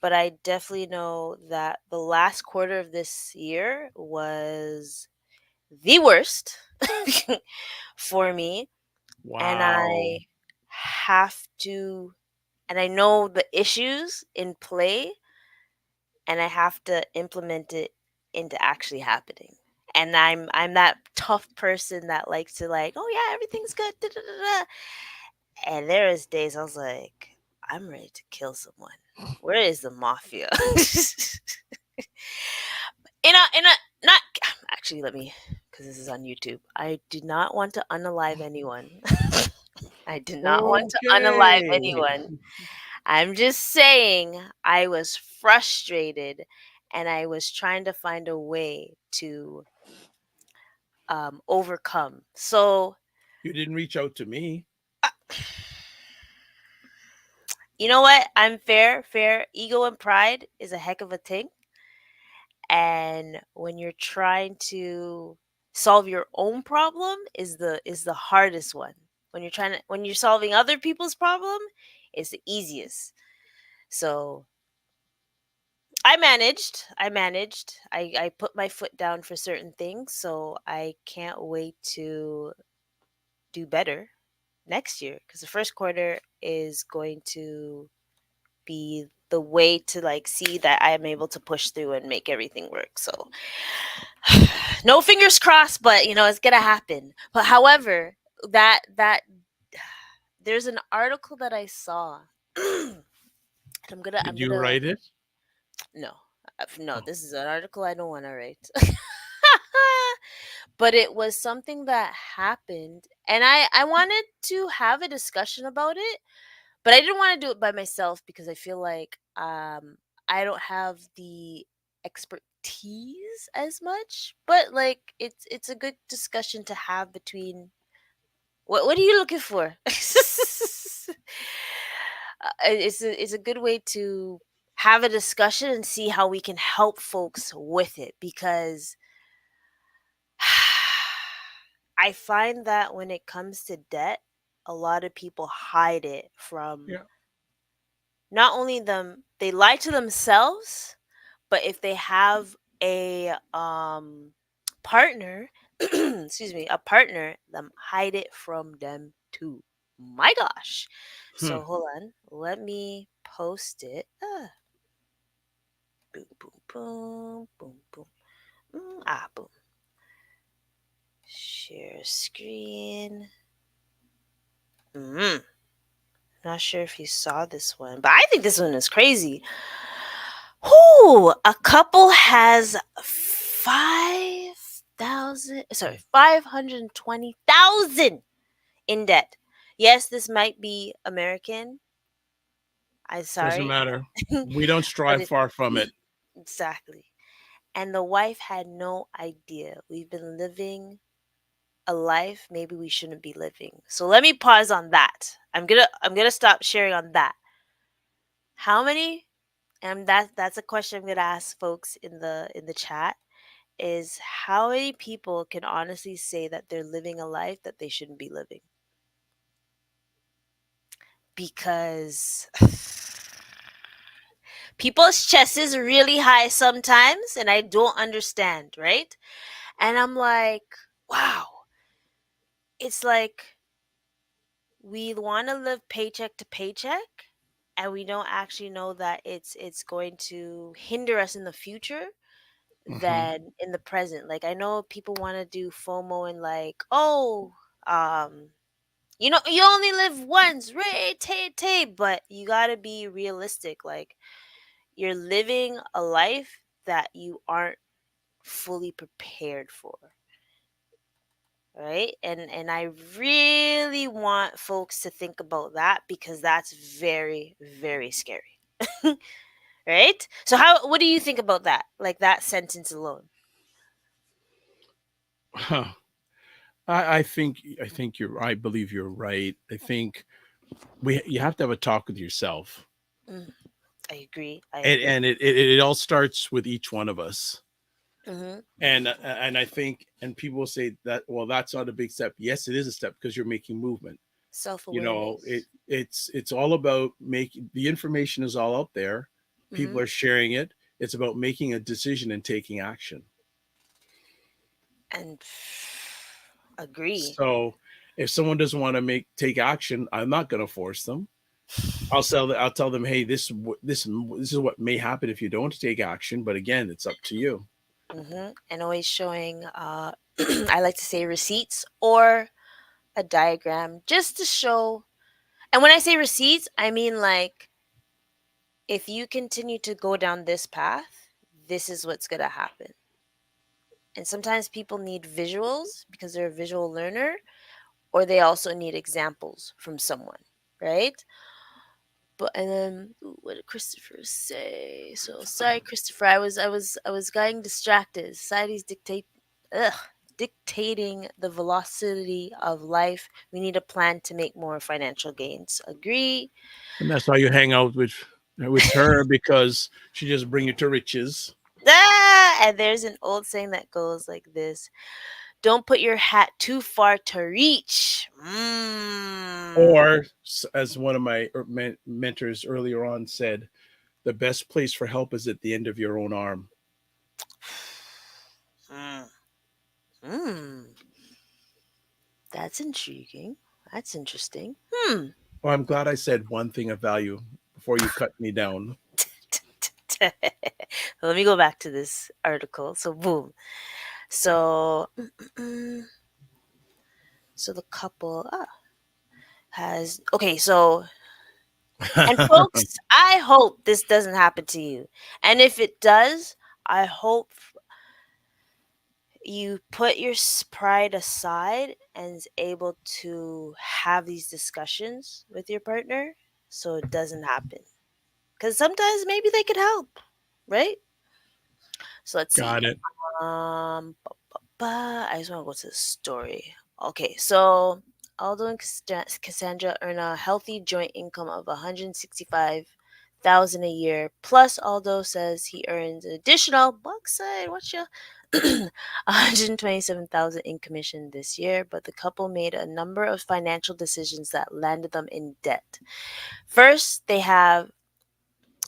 but I definitely know that the last quarter of this year was the worst for me, and Wow. I have to, and I know the issues in play, and I have to implement it into actually happening. And I'm that tough person that likes to, like, oh yeah, everything's good. Da, da, da, da. And there is days I was like, I'm ready to kill someone. Where is the mafia? In a not actually, let me, because this is on YouTube. I do not want to unalive anyone. I do not want to unalive Okay. anyone. I'm just saying I was frustrated and I was trying to find a way to overcome. So, You didn't reach out to me. uh, you know what? I'm fair, fair. Ego and pride is a heck of a thing. And when you're trying to solve your own problem is the hardest one. When you're solving other people's problem, it's the easiest. So I put my foot down for certain things, so I can't wait to do better next year because the first quarter is going to be the way to, like, see that I am able to push through and make everything work. So no fingers crossed, but it's gonna happen. But however, that there's an article that I saw. And I'm Did you gonna write it? no, no. Oh, This is an article I don't want to write. But it was something that happened, and I wanted to have a discussion about it, but I didn't want to do it by myself because I feel like I don't have the expert tease as much, but like it's a good discussion to have between what are you looking for? It's a good way to have a discussion and see how we can help folks with it because I find that when it comes to debt, a lot of people hide it from Yeah. not only them, they lie to themselves, but if they have a partner, excuse me, a partner, them hide it from them too. My gosh. Hmm. So hold on, let me post it. Boom, boom, boom, boom, boom. Boom. Share screen. Mm. Not sure if you saw this one, but I think this one is crazy. Whoo! A couple has 5,000, sorry, 520,000 in debt. Yes, this might be American. I'm Doesn't sorry, matter. We don't but strive it far from it. exactly. And the wife had no idea. We've been living a life maybe we shouldn't be living. So let me pause on that. I'm gonna stop sharing on that. How many? And that's a question I'm gonna ask folks in the chat. Is how many people can honestly say that they're living a life that they shouldn't be living? Because people's chest is really high sometimes, and I don't understand, right? And I'm like, wow, it's like we want to live paycheck to paycheck, and we don't actually know that it's going to hinder us in the future Hmm. than in the present. Like I know people want to do FOMO and like, oh, um, you know, you only live once, right? But you gotta be realistic. Like you're living a life that you aren't fully prepared for, right? And I really want folks to think about that because that's very, very scary. Right? So how what do you think about that? Like that sentence alone? Huh. I think you're. I believe you're right. I think you have to have a talk with yourself, Mm, I agree. I and agree. it all starts with each one of us. Hmm. And I think, and people will say that, well, that's not a big step. Yes, it is a step because you're making movement. Self You know, awareness. it's all about making the information is all out there. People Hmm. are sharing it. It's about making a decision and taking action. And agree. So if someone doesn't want to take action, I'm not going to force them. I'll tell them, hey, this is what may happen if you don't take action. But again, it's up to you. And always showing, I like to say receipts or a diagram just to show. And when I say receipts, I mean like if you continue to go down this path, this is what's going to happen. And sometimes people need visuals because they're a visual learner, or they also need examples from someone, right? But and then what did Christopher say? So sorry, Christopher. I was getting distracted. Society's ugh, dictating the velocity of life. We need a plan to make more financial gains. Agree. And that's why you hang out with her, because she just bring you to riches. And there's an old saying that goes like this: "Don't put your hat too far to reach." Or, as one of my mentors earlier on said, the best place for help is at the end of your own arm. Mm. Mm. That's intriguing. That's interesting. Well, I'm glad I said one thing of value before you cut me down. Let me go back to this article. So boom. So so the couple has okay, so and folks, I hope this doesn't happen to you. And if it does, I hope you put your pride aside and is able to have these discussions with your partner so it doesn't happen. Cuz sometimes maybe they could help, right? So let's see. Got it. I just want to go to the story. Okay, so Aldo and Cassandra earn a healthy joint income of 165,000 a year. Plus, Aldo says he earns an additional buckside. What's your 127,000 in commission this year, but the couple made a number of financial decisions that landed them in debt. First, they have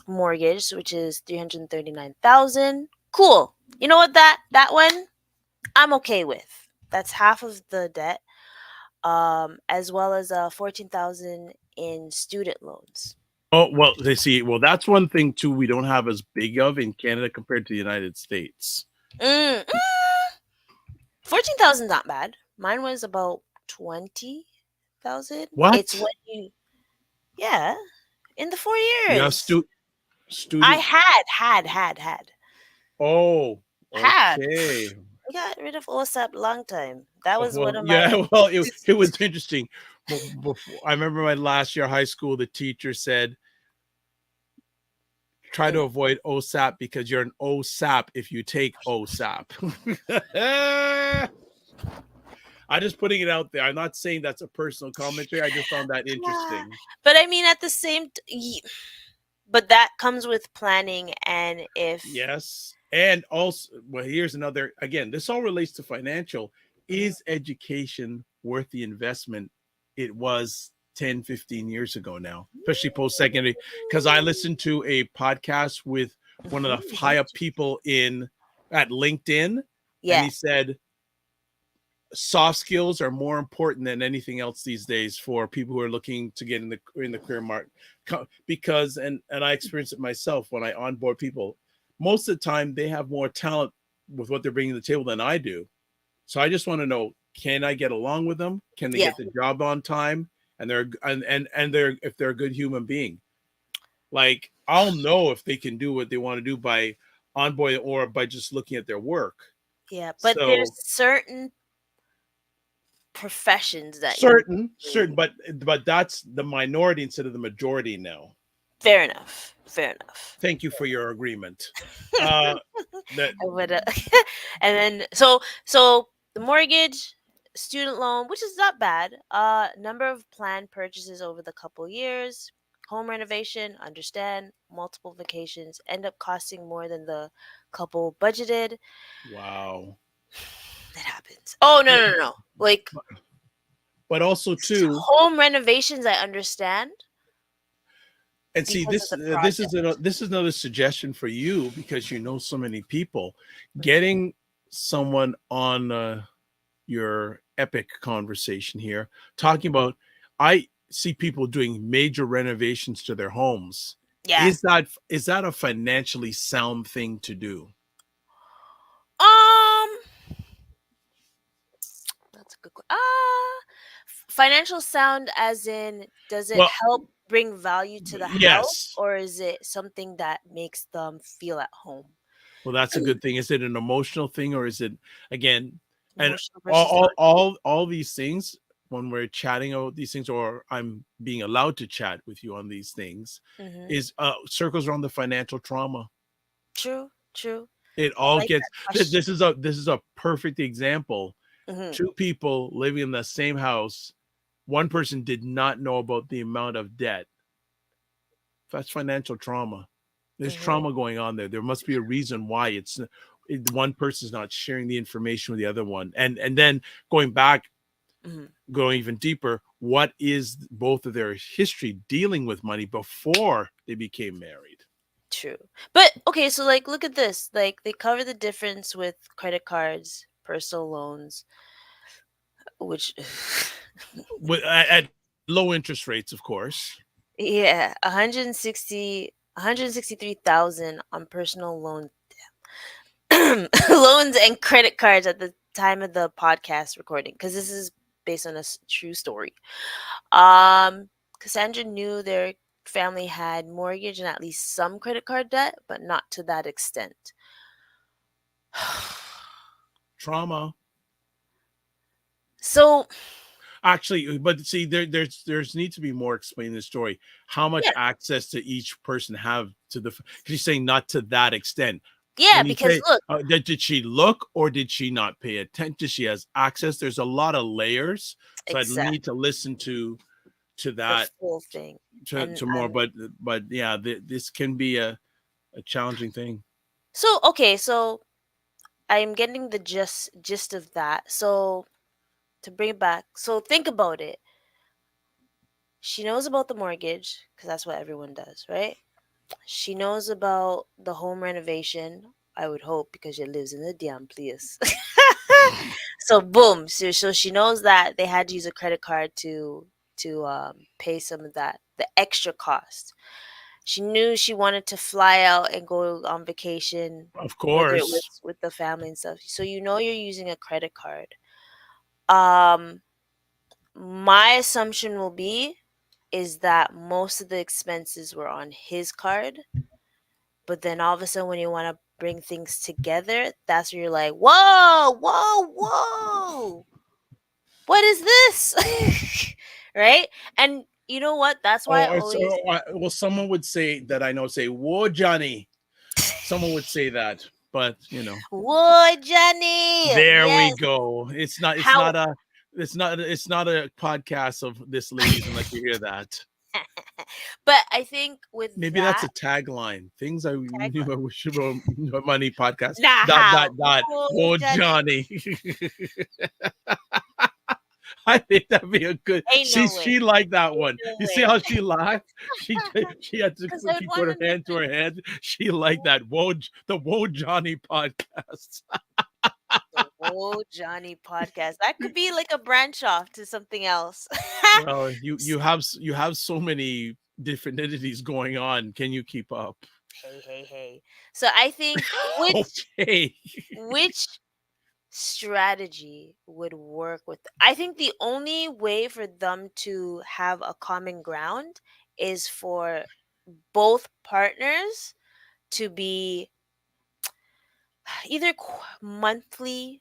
mortgage, which is 339,000. Cool. You know what, that one I'm okay with. That's half of the debt, as well as 14,000 in student loans. Oh, well, they see. Well, that's one thing too we don't have as big of in Canada compared to the United States. 14,000 not bad. Mine was about 20,000. It's What? what you, yeah, in the 4 You have years. I student. Oh, had. okay. I got rid of OSAP long time. That was one Well, of my. yeah. Well, it was interesting. Before, I remember my last year of high school, the teacher said, "Try to avoid OSAP because you're an OSAP if you take OSAP." I'm just putting it out there. I'm not saying that's a personal commentary. I just found that Yeah. interesting. But I mean, at the same, but that comes with planning, and if. Yes. And also, well, here's another, again, this all relates to financial. Mhm. Is education worth the investment it was 10, 15 years ago now, especially post secondary? Because I listened to a podcast with one of the high up people in at LinkedIn, and Yeah, he said soft skills are more important than anything else these days for people who are looking to get in the career market. Because and I experience it myself when I onboard people. Most of the time, they have more talent with what they're bringing to the table than I do. So I just want to know: can I get along with them? Can they yeah, get the job on time? And they're if they're a good human being. Like I'll know if they can do what they want to do by onboarding or by just looking at their work. yeah. But there's So certain professions that you certain, need. but that's the minority instead of the majority now. Fair enough. Fair enough. Thank you for your agreement. Uh, that I would, and then so the mortgage, student loan, which is not bad. Number of planned purchases over the couple years, home renovation, understand, multiple vacations end up costing more than the couple budgeted. wow. That happens. Oh no But, no no no! Like but also too, home renovations, I understand and see because of this the project. this is another suggestion for you because you know so many people. Getting someone on your epic conversation here talking about I see people doing major renovations to their homes. Yeah. Is that a financially sound thing to do? Um, that's a good question. Financial sound, as in, does it Well, help bring value to the house, yes. or is it something that makes them feel at home? Well, that's a good thing. Is it an emotional thing or is it again and Emotional versus all these things when we're chatting about these things or I'm being allowed to chat with you on these things mm-hmm. is circles around the financial trauma. True, true. It I all like gets that question. this is a perfect example. Mm-hmm. Two people living in the same house, one person did not know about the amount of debt. That's financial trauma. There's Mm-hmm. trauma going on there. There must be a reason why one person's not sharing the information with the other one. And then going back, Mm-hmm. going even deeper, what is both of their history dealing with money before they became married? True. But okay, so like look at this. Like they cover the difference with credit cards, personal loans, which At low interest rates, of course. yeah, 163,000 on personal loans, loans and credit cards at the time of the podcast recording, because this is based on a true story. Cassandra knew their family had mortgage and at least some credit card debt, but not to that extent. Trauma. So Actually, but see, there's need to be more explaining the story. How much yeah, access to each person have to the? Because you're saying not to that extent. Yeah, When you because say, look, did she look or did she not pay attention? She has access. There's a lot of layers, so I need to exactly listen to the that full thing. to And more. But yeah, this can be a challenging thing. so okay, so I'm getting the gist of that. So to bring it back, so think about it. She knows about the mortgage because that's what everyone does, right? She knows about the home renovation. I would hope because she lives in the damn place. So boom, so she knows that they had to use a credit card to pay some of that the extra cost. She knew she wanted to fly out and go on vacation, Of whether it course. was with the family and stuff. So you know you're using a credit card. Um, my assumption will be is that most of the expenses were on his card, but then all of a sudden when you want to bring things together, that's where you're like, whoa, whoa, whoa, what is this? Right? And you know what? That's why I always, Well, someone would say that I know say, "Whoa, Johnny." Someone would say that, but whoa, Johnny. there we Yes. go. It's not. It's How not a. It's not. It's not a podcast of this, ladies, unless you hear that. but I think with Maybe that's that a tagline. Things I knew tagline, I wish about money podcast. nah, Dot how? dot dot. Whoa, Whoa, Johnny. Johnny. I think that'd be a good. Ain't See, no way. she liked that Ain't one. no You see way. how she laughed? She had to Because I would she want put her to know hand to her head. She liked that. The Whoa Johnny podcast. the whole Johnny podcast. That could be like a branch off to something else. Well, you have so many different entities going on. Can you keep up? Hey, hey, hey. So I think Okay. which strategy would work with I think the only way for them to have a common ground is for both partners to be either monthly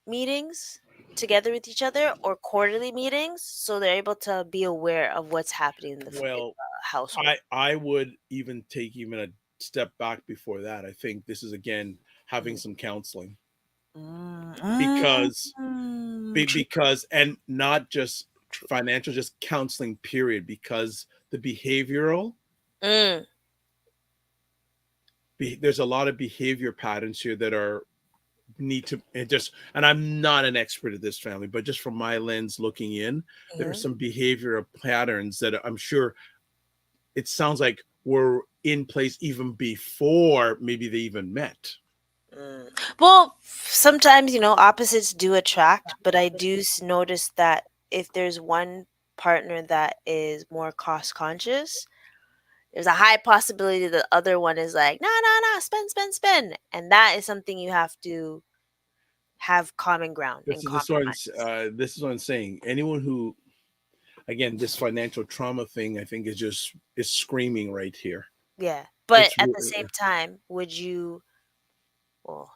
meetings together with each other or quarterly meetings so they're able to be aware of what's happening in Well, the household. I would even take even a step back before that. I think this is again having Mm. some counseling Mm, because true. because and not just financial, just counseling period because the behavioral Mm, there's a lot of behavior patterns here that are need to and I'm not an expert at this family, but just from my lens looking in, there are mhm. some behavioral patterns that I'm sure it sounds like were in place even before maybe they even met. Mm. Well, sometimes, opposites do attract, but I do notice that if there's one partner that is more cost conscious, there's a high possibility the other one is like, no, no, no, spend, spend, spend. And that is something you have to have common ground and compromise. This is what I'm saying. Anyone who again this financial trauma thing I think is screaming right here. Yeah. But It's at the same time, well,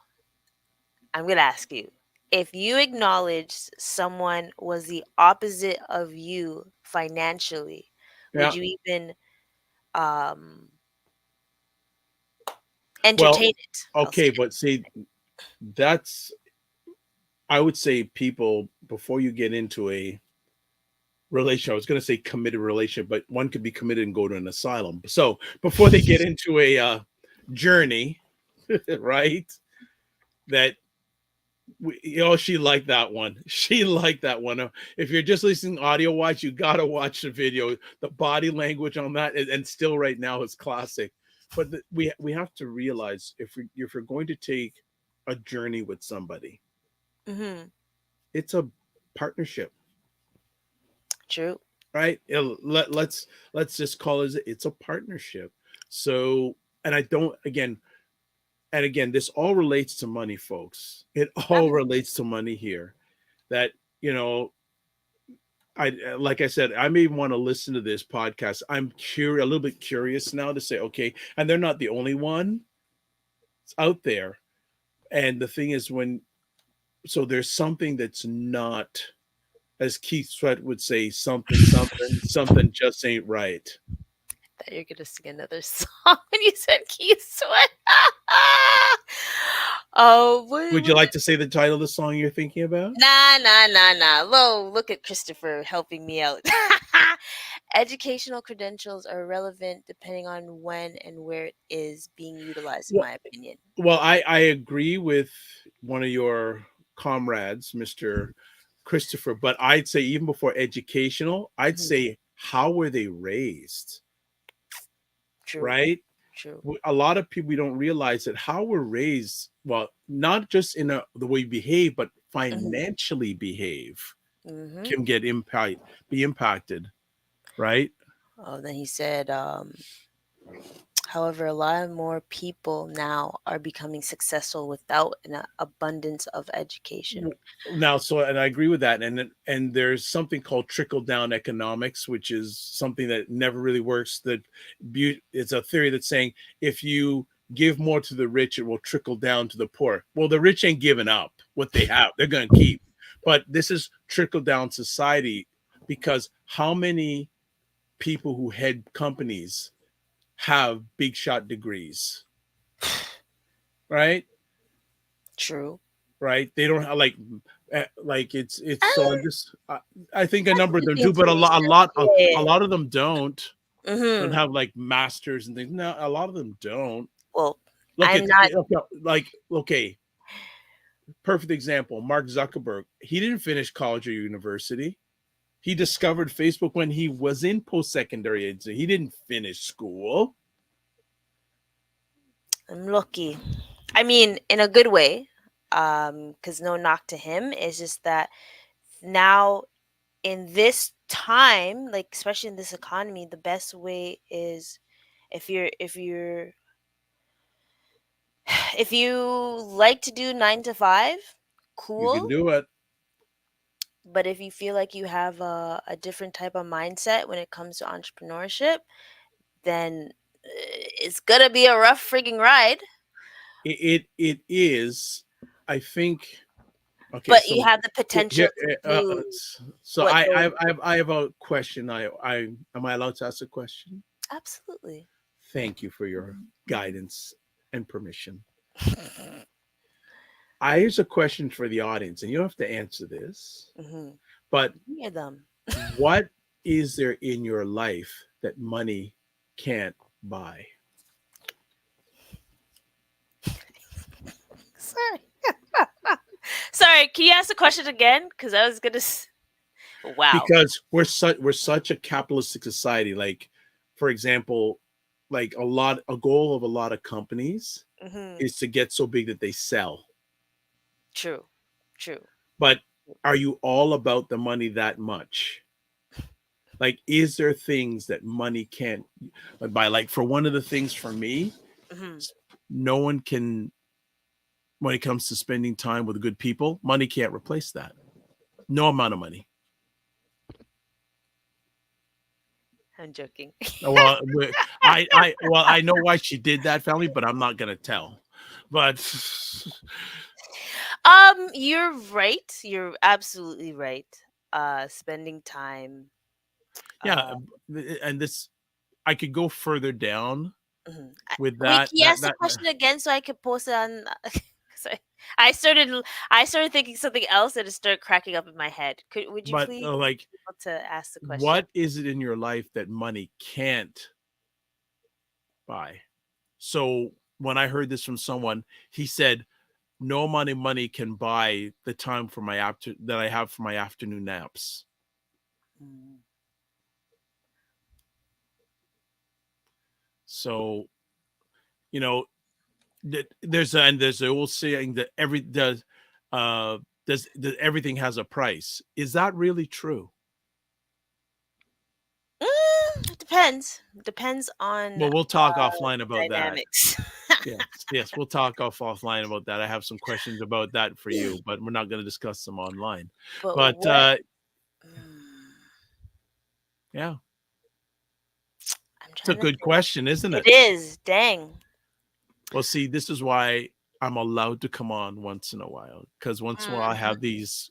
I'm going to ask you, if you acknowledged someone was the opposite of you financially, would yeah. you even um Well, entertain it? I'll say okay, but see that's I would say people before you get into a relationship, I was going to say committed relationship, but one could be committed and go to an asylum. So before they get into a journey, right? That she liked that one. She liked that one. If you're just listening audio watch, you gotta watch the video. The body language on that, and still right now is classic. But we have to realize if you're going to take a journey with somebody, Mhm. it's a partnership, True. right? Let's just call it it's a partnership. So, and I don't again, this all relates to money, folks. It all Absolutely. relates to money here. That you know, I like I said, I may want to listen to this podcast. I'm curious, a little bit curious now to say, okay, and they're not the only one out there. And the thing is, so there's something that's not, as Keith Sweat would say, something just ain't right. That you're gonna sing another song when you said Key Sweat. Oh, Would you like to say the title of the song you're thinking about? nah. Look at Christopher helping me out. Educational credentials are relevant depending on when and where it is being utilized, in Well, my opinion. well, I agree with one of your comrades, Mr. Christopher, but I'd say even before educational, I'd Mhm. say how were they raised, True, right? true. A lot of people don't realize that how we're raised, well, not just in the way we behave, but Hmm. financially behave Hmm. can be impacted, right? Oh, then he said, however, a lot more people now are becoming successful without an abundance of education. Now, so and I agree with that, and there's something called trickle down economics, which is something that never really works. That it's a theory that's saying if you give more to the rich, it will trickle down to the poor. Well, the rich ain't giving up what they have; they're going to keep. But this is trickle down society because how many people who head companies have big shot degrees, right? True. Right? They don't have like it's so I'm Uh, just I think a that's number of them do, but interesting. a Yeah. lot of them don't Mm-hmm. have like masters and things. No, a lot of them don't. Well, Look I'm at not. like okay, perfect example. Mark Zuckerberg. He didn't finish college or university. He discovered Facebook when he was in post secondary age. He didn't finish school. I'm lucky. I mean, in a good way. Because no knock to him. It's just that now in this time, like especially in this economy, the best way is if you're if you like to do 9 to 5, You can cool. do it. But if you feel like you have a different type of mindset when it comes to entrepreneurship, then it's gonna be a rough frigging ride. It is. I think. Okay, But you so have the here, potential here, to do so what those. I have a question. I am I allowed to ask a question? Absolutely. Thank you for your guidance and permission. I here's a question for the audience, and you don't have to answer this, Mm-hmm. but Hear them. what is there in your life that money can't buy? Sorry. Sorry, can you ask the question again? Because I was gonna. Wow. Because we're such a capitalistic society. Like, for example, like a goal of a lot of companies Mm-hmm. is to get so big that they sell. True. True. But are you all about the money that much? Like, is there things that money can't buy? Like, for one of the things for me, Mm-hmm. no one can, when it comes to spending time with good people, money can't replace that. No amount of money. I'm joking. Well, well, I know why she did that, family, but I'm not gonna tell. But You're right. You're absolutely right. Spending time. yeah, Uh, and this I could go further down mhm. with Wait, that. can you ask the question again so I could post it on? Sorry. I started. I started thinking something else and it started cracking up in my head. Would you But please like, be able to ask the question? what is it in your life that money can't buy? So when I heard this from someone, he said, "No amount of money can buy the time for my after that I have for my afternoon naps." Mm. So you know, there's the old saying that uh does everything has a price. Is that really true? It depends. Depends on Well, we'll talk offline about that. dynamics. Yes, we'll talk offline about that. I have some questions about that for you, but we're not going to discuss them online. But But what? Mm, yeah, I'm it's a trying to good think. question, isn't It it? is. Dang. Well, see, this is why I'm allowed to come on once in a while because once in a while I Mhm. have these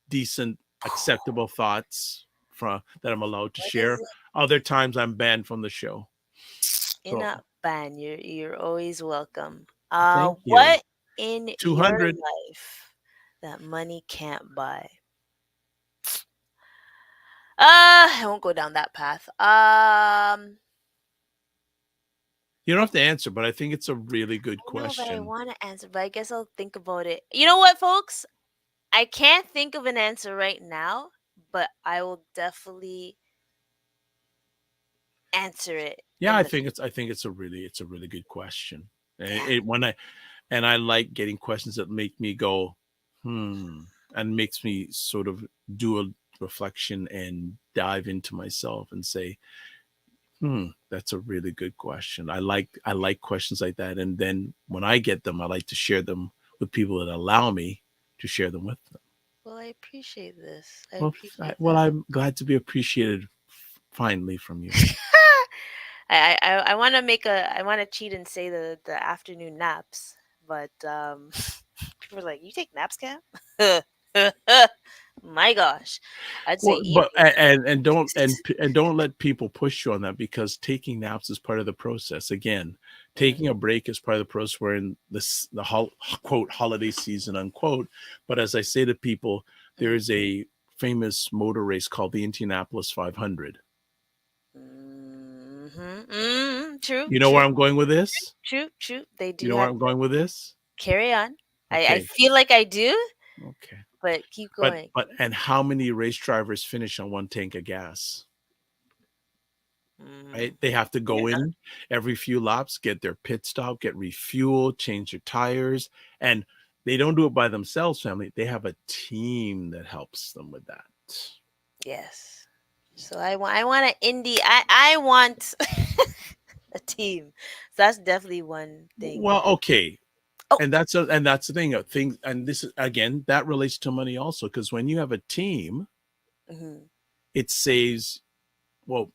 decent, acceptable thoughts that I'm allowed to What is share. Other times I'm banned from the show. You're So not banned. You're always welcome. thank you. What in your 200. life that money can't buy? I won't go down that path. You don't have to answer, but I think it's a really good I know, but I question. want to answer, but I guess I'll think about it. You know what, folks? I can't think of an answer right now, but I will definitely answer it Yeah, in the I think it's a really good question. yeah. I like getting questions that make me go, hmm, and makes me sort of do a reflection and dive into myself and say, that's a really good question. I like questions like that. And then when I get them, I like to share them with people that allow me to share them with them. Well, I appreciate this. I Well, appreciate well, this. I'm glad to be appreciated finally from you. I want to I want to cheat and say the afternoon naps, but people are like, "You take naps, Cam?" My gosh, I'd say Well, but evening. and don't let people push you on that, because taking naps is part of the process. Again, Mm, taking a break is part of the process. We're in quote holiday season unquote. But as I say to people, there mm, is a famous motor race called the Indianapolis 500. true, You know true, where I'm going with this? true, true. They You do know where have I'm going with this? carry on. I Okay, feel like I do, okay. but keep going. And how many race drivers finish on one tank of gas? Right? Mm, They have to fair go enough. in every few laps, get their pit stop, get refueled, change their tires, and they don't do it by themselves, family. They have a team that helps them with that. Yes. So I want an indie. I want a team. So that's definitely one thing. Well, okay. Oh, And that's the thing. Things, and this is again that relates to money also, because when you have a team, hmm it saves. Well,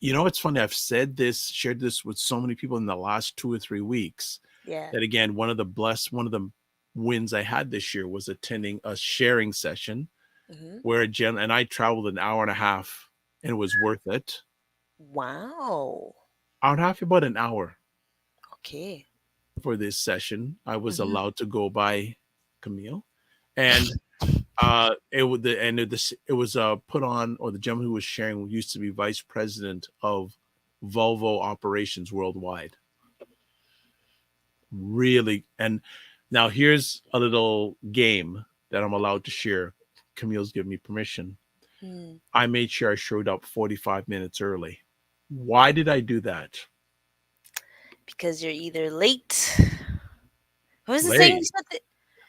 you know, it's funny. I've shared this with so many people in the last 2 or 3 weeks. yeah. That again, one of the wins I had this year was attending a sharing session hmm where and I traveled an hour and a half, and it was worth it. Wow. Hour and a half, about an hour Okay. for this session. I was hmm allowed to go by Kamille, and it would the and it was put on, or the gentleman who was sharing used to be vice president of Volvo operations worldwide. Really, and now here's a little game that I'm allowed to share. Camille's given me permission. Mm. I made sure I showed up 45 minutes early. Why did I do that? Because you're either late. What was the saying you Late. said?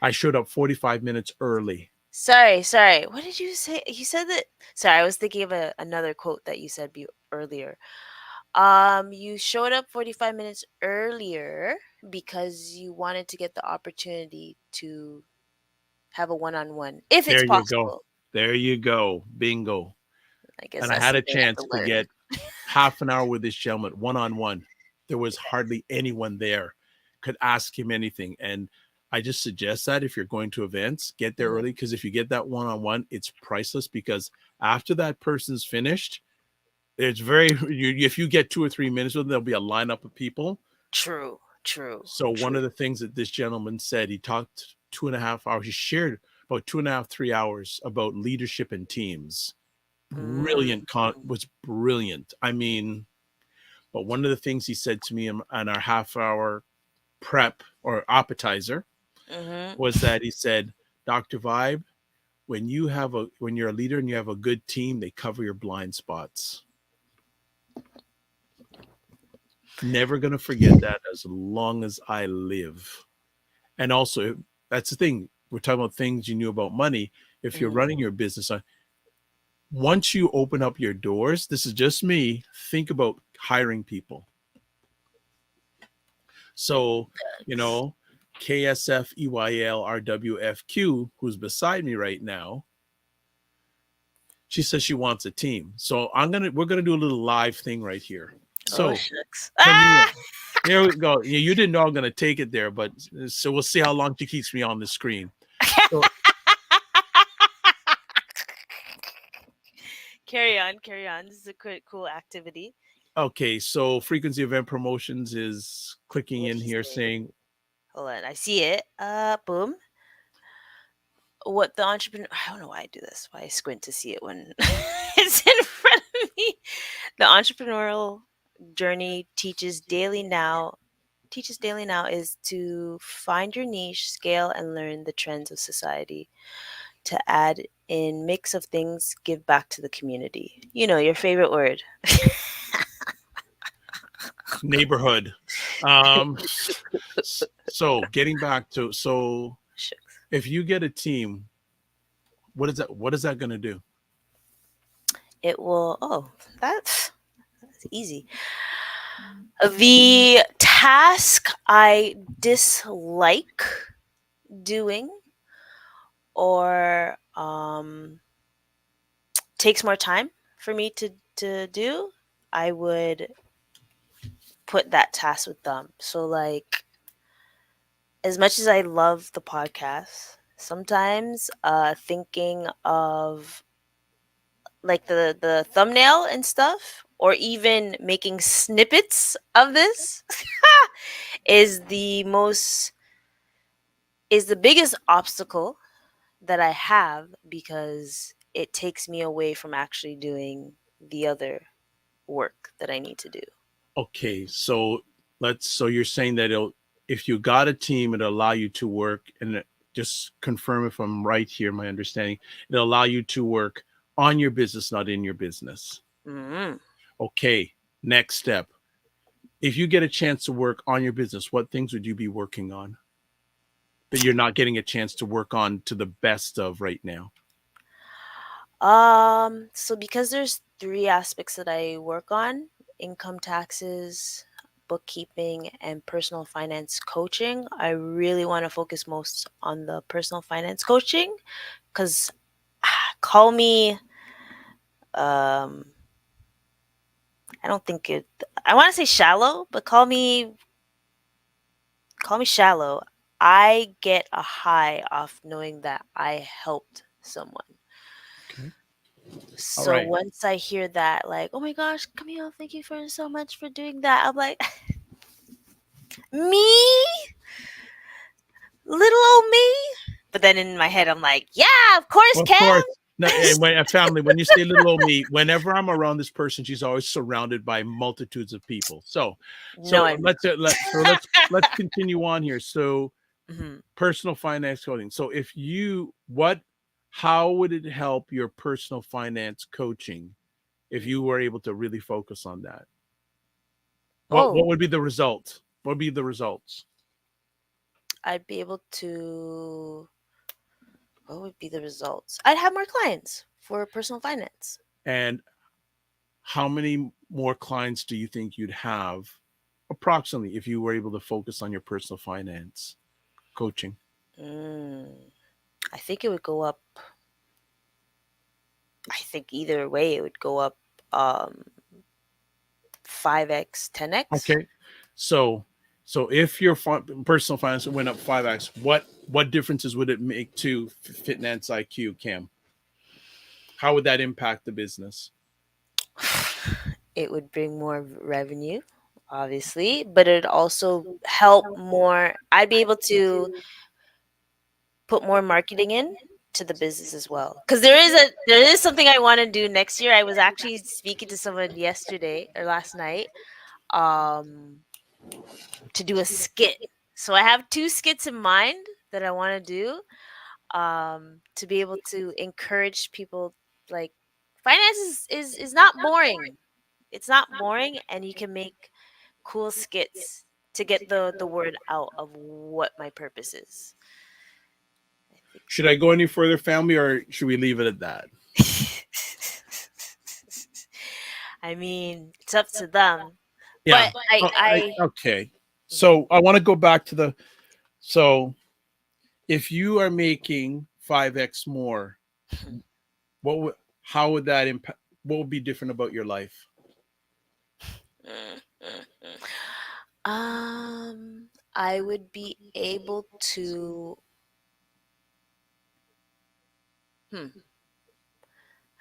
I showed up 45 minutes early. Sorry, sorry. What did you say? You said that. Sorry, I was thinking of another quote that you said earlier. You showed up 45 minutes earlier because you wanted to get the opportunity to have a one-on-one, if it's There you go. possible. There you go. Bingo. I guess And I that's had a something I have chance to to learn. get half an hour with this gentleman one on one. There was hardly anyone there could ask him anything. And I just suggest that if you're going to events, get there Mhm. early, because if you get that one on one, it's priceless, because after that person's finished, it's very if you get 2 or 3 minutes with them, there'll be a lineup of people. True, true, So one true. of the things that this gentleman said, he talked 2.5 hours. He shared about 2.5, 3 hours about leadership and teams. Mm, Was brilliant. I mean, but one of the things he said to me on our half-hour prep or appetizer was mm-hmm. that he said, Dr. Vibe, when you're a leader and you have a good team, they cover your blind spots. Never gonna forget that as long as I live. And also, that's the thing. We're talking about things you knew about money. If you're Mm, running your business, once you open up your doors, this is just me, think about hiring people. So, you thanks. know, KSFEYLRWFQ, who's beside me right now, she says she wants a team. So we're gonna do a little live thing right here. Oh So shucks. Camille, Ah! here we go. You didn't know I'm gonna take it there, but so we'll see how long she keeps me on the screen. So Carry on, carry on. This is a cool activity. Okay, so frequency event promotions is clicking in here Interesting. saying, Hold on, I see it. Boom. What the entrepreneur? I don't know why I do this. Why I squint to see it when it's in front of me. The entrepreneurial journey teaches daily now is to find your niche, scale, and learn the trends of society. To add in mix of things, give back to the community. Your favorite word. neighborhood. Um, so getting back to, so Shucks. if you get a team, what is that going to do? It will. Oh, that's easy. The task I dislike doing or takes more time for me to do, I would put that task with them. So like as much as I love the podcast, sometimes thinking of like the thumbnail and stuff or even making snippets of this is the biggest obstacle that I have because it takes me away from actually doing the other work that I need to do. Okay, so you're saying that if you got a team, it'll allow you to work, and just confirm if I'm right here, my understanding, it'll allow you to work on your business, not in your business. Mm. Okay, next step. If you get a chance to work on your business, what things would you be working on that you're not getting a chance to work on to the best of right now? So because there's three aspects that I work on: income taxes, bookkeeping, and personal finance coaching. I really want to focus most on the personal finance coaching because call me um I don't think it I want to say shallow, but call me shallow. I get a high off knowing that I helped someone. Okay. All So right. once I hear that, like, oh my gosh, Camille, thank you for so much for doing that. I'm like, me, little old me. But then in my head, I'm like, yeah, of course, Well, of Cam. course. No, and when a family, when you say little old me, whenever I'm around this person, she's always surrounded by multitudes of people. So, No, so I'm let's let's continue on here. So, mhm. personal finance coaching. So, if you what, how would it help your personal finance coaching if you were able to really focus on that? What Oh, would be the result? What would be the results? I'd be able to. What would be the results? I'd have more clients for personal finance. And how many more clients do you think you'd have approximately if you were able to focus on your personal finance coaching? Mm, I think it would go up. I think either way, it would go up 5x, 10x. Okay. So if your personal finance went up 5x, what differences would it make to Fitness IQ, Cam? How would that impact the business? It would bring more revenue, obviously, but it'd also help more. I'd be able to put more marketing in to the business as well. Because there is something I want to do next year. I was actually speaking to someone yesterday or last night um to do a skit. So I have two skits in mind that I want to do to be able to encourage people like finance is not boring. It's not boring and you can make cool skits to get the word out of what my purpose is. I Should I go any further, family, or should we leave it at that? think I mean, it's up to them. Yeah. But I Okay. mhm, So I want to go back to the, so if you are making 5x more, what would, how would that impact, what would be different about your life? mm, mm, mm. I would be able to hmm,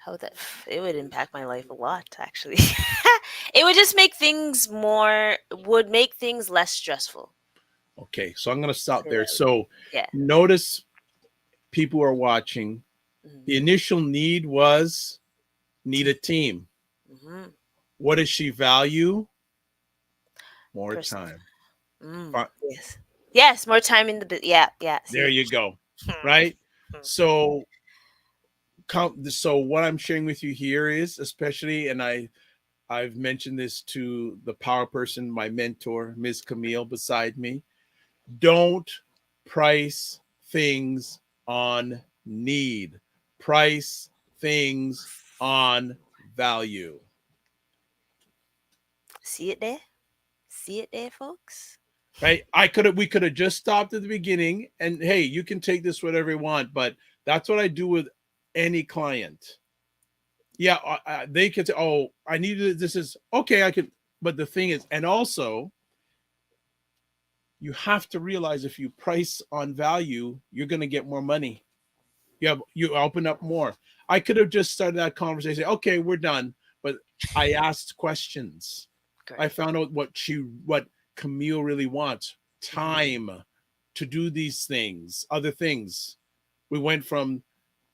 How would that? It would impact my life a lot, actually. It would just make things more. Would make things less stressful. Okay, so I'm going to stop Say there. that. So Yeah. notice people who are watching. Mm-hmm. The initial need was need a team. Mm-hmm. What does she value? More Person. time. Yes. Yes. More time in the. Yeah. Yeah. There See. you go. Right? So so what I'm sharing with you here is, especially, and I've mentioned this to the power person, my mentor, Ms. Kamille, beside me. Don't price things on need. Price things on value. See it there. See it there, folks. Right? We could have just stopped at the beginning and hey, you can take this whatever you want, but that's what I do with any client. Yeah, they could say, "Oh, I needed this." Is okay. I could, but the thing is, and also, you have to realize if you price on value, you're going to get more money. You open up more. I could have just started that conversation. Okay, we're done, but I asked questions. I Great. found out what Kamille really wants: Mm-hmm. time to do these things, other things. We went from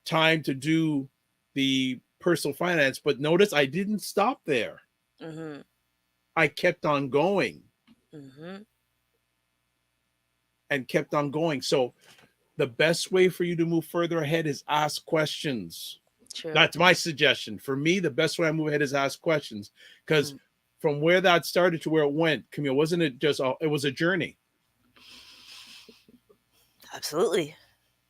time to do the personal finance, but notice I didn't stop there. Mm-hmm. I kept on going Mm-hmm. and kept on going. So the best way for you to move further ahead is ask questions. True. That's my suggestion. For me, the best way I move ahead is ask questions because Mm. from where that started to where it went, Camille, wasn't it just it was a journey? Absolutely.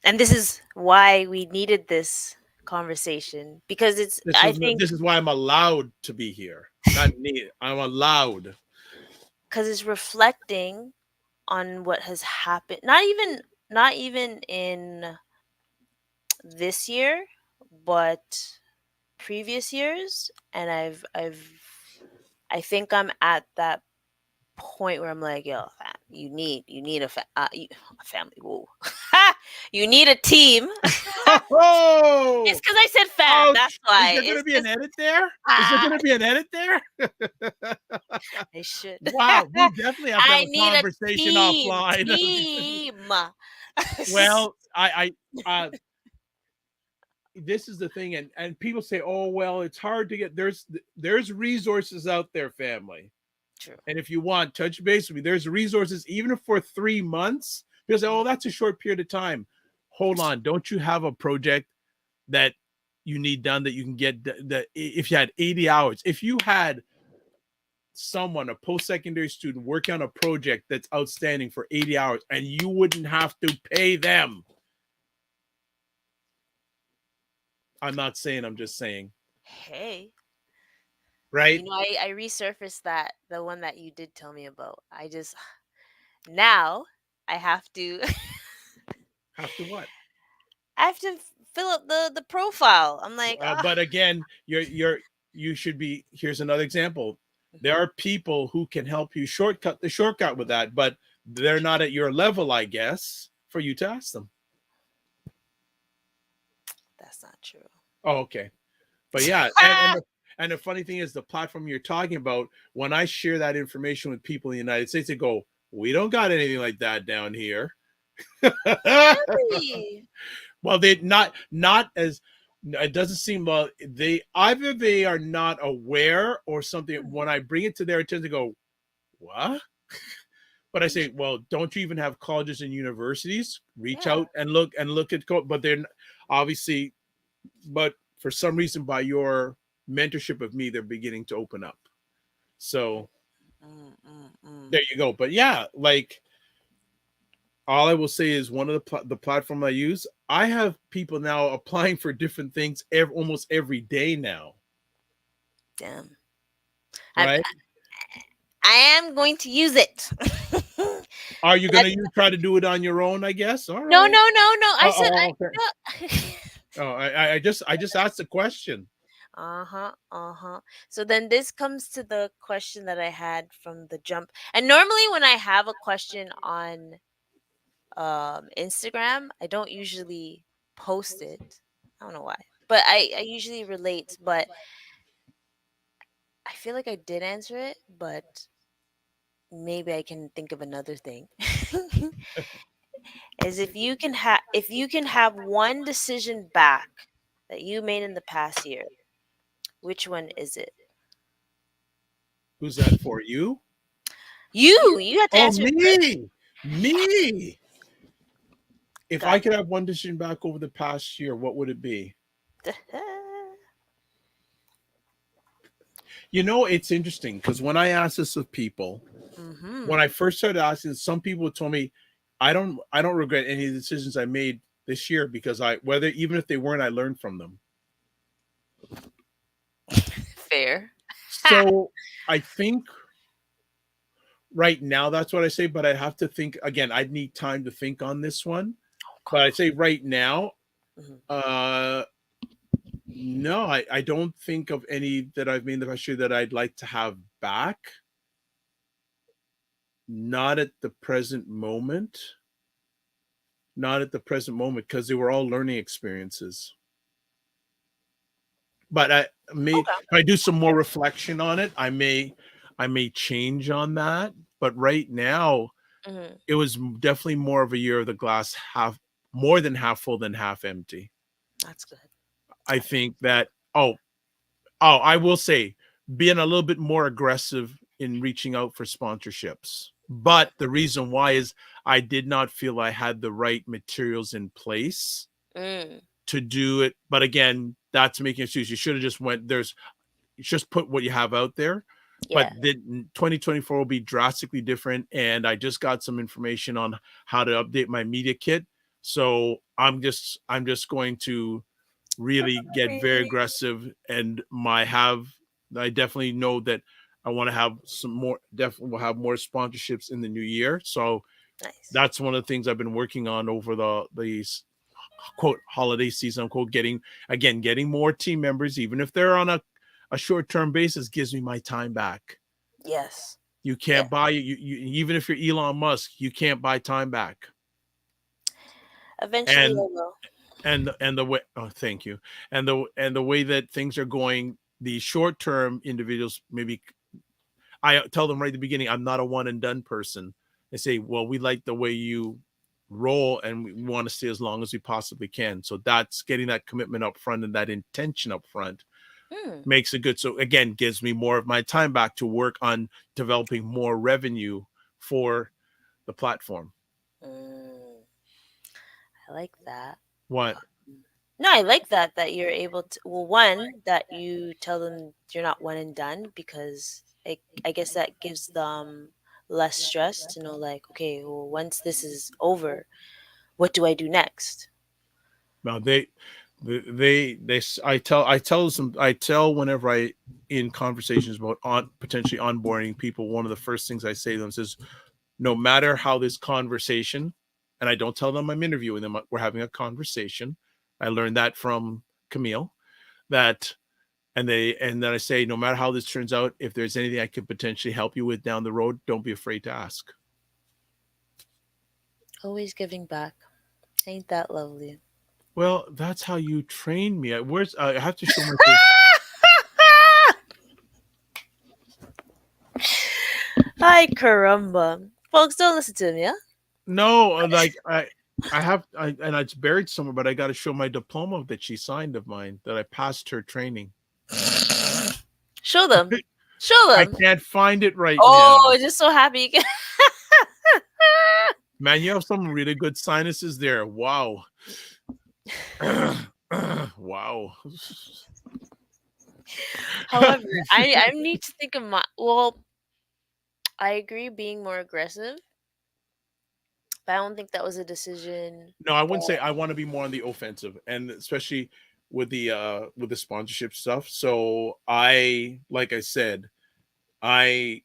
And this is why we needed this conversation because it's. I think This is why I'm allowed to be here. Not need. I'm allowed. because it's reflecting on what has happened. Not even in this year, but previous years, and I think I'm at that point where I'm like, yo, fam, you need a family. Whoa, you need a team. Oh, It's because I said fam. That's ouch! Is why. there going to It's be an just edit there? Is there ah, going to be an edit there? I should. Wow, we definitely have to have I a need a conversation team. offline. Team. Well, this is the thing, and people say, "Oh, well, it's hard to get." There's resources out there, family, True. and if you want, touch base with me. There's resources even for 3 months. People say, "Oh, that's a short period of time." Hold on, don't you have a project that you need done that you can get that if you had 80 hours, if you had someone, a post-secondary student, working on a project that's outstanding for 80 hours and you wouldn't have to pay them. I'm not saying, I'm just saying, Hey, right? I resurfaced the one that you did tell me about. I just now I have to Have to what? I have to fill up the profile. I'm like, But again, you should be. Here's another example. There mhm, are people who can help you shortcut the shortcut with that, but they're not at your level, I guess, for you to ask them. that's not true. Oh, okay. But yeah, and the funny thing is, the platform you're talking about, when I share that information with people in the United States, they go, "We don't got anything like that down here." Really? Well, they not as it doesn't seem well. They either they are not aware or something. Hmm, When I bring it to their attention, they go, "What?" But I say, interesting. "Well, don't you even have colleges and universities? Reach Yeah. out and look at." But they're obviously, but for some reason, by your mentorship of me, they're beginning to open up. So Mm, mm, mm. there you go. But yeah, like all I will say is one of the platform I use, I have people now applying for different things almost every day now. Damn. I Right? I am going to use it. Are you That- gonna you try to do it on your own? I guess. All no, right. no, no, no. I said Okay. I. Oh, I just asked a question. Uh-huh, uh-huh. So then this comes to the question that I had from the jump. And normally when I have a question on Instagram, I don't usually post it. I don't know why. but I usually relate, but I feel like I did answer it, but maybe I can think of another thing. Is if you can have one decision back that you made in the past year, which one is it? Who's that for? You? You have to Oh, answer it first. me. Me. If I Got could have one decision back over the past year, what would it be? it. You know, it's interesting because when I ask this of people, when Mm-hmm. I first started asking, some people told me, I don't regret any of the decisions I made this year because I whether even if they weren't, I learned from them. Fair. Ha! So I think right now that's what I say, but I have to think again. I'd need time to think on this one. Oh, But come I say right now, on. Mhm. uh no, I don't think of any that I've made in the past year that I'd like to have back. Not at the present moment. Not at the present moment because they were all learning experiences. But I may if Okay. I do some more reflection on it, I may change on that. But right now, Hmm. it was definitely more of a year of the glass half more than half full than half empty. That's good. I think that I will say being a little bit more aggressive in reaching out for sponsorships. But the reason why is I did not feel I had the right materials in place Mm, to do it. But again, that's making excuses. You should have just went there's just put what you have out there. But yeah. 2024 will be drastically different. And I just got some information on how to update my media kit. So I'm just going to really get very Sorry. aggressive and my have I definitely know that I want to have some more definitely will have more sponsorships in the new year. So Nice. that's one of the things I've been working on over the quote holiday season, quote getting more team members, even if they're on a short-term basis, gives me my time back. Yes. You Yeah. can't buy you even if you're Elon Musk, you can't buy time back. Eventually I And will. and the way thank you and the way that things are going, the short-term individuals maybe I tell them right at the beginning, I'm not a one and done person. I say, well, we like the way you roll and we want to stay as long as we possibly can. So that's getting that commitment up front and that intention up front Hmm. makes it good. So again, gives me more of my time back to work on developing more revenue for the platform. Mm, I like that. What? No, I like that you're able to, well, one, that you tell them you're not one and done, because I guess that gives them less stress to know, like, okay, well, once this is over, what do I do next? Now I tell whenever I in conversations about on potentially onboarding people, one of the first things I say to them is no matter how this conversation, and I don't tell them I'm interviewing them, we're having a conversation. I learned that from Kamille, that and then I say, no matter how this turns out, if there's anything I could potentially help you with down the road, don't be afraid to ask. Always giving back. Ain't that lovely? Well, that's how you train me. I have to show my Ay, caramba. Folks, don't listen to me, yeah? no, like and it's buried somewhere, but I got to show my diploma that she signed of mine that I passed her training. Show them. Show I them. can't find it right now. Oh, just so happy you can. Man, you have some really good sinuses there. Wow. Wow. However, I need to think of my. Well, I agree being more aggressive, but I don't think that was a decision No, I wouldn't say that. I want to be more on the offensive, and especially with the sponsorship stuff. So I, like I said, I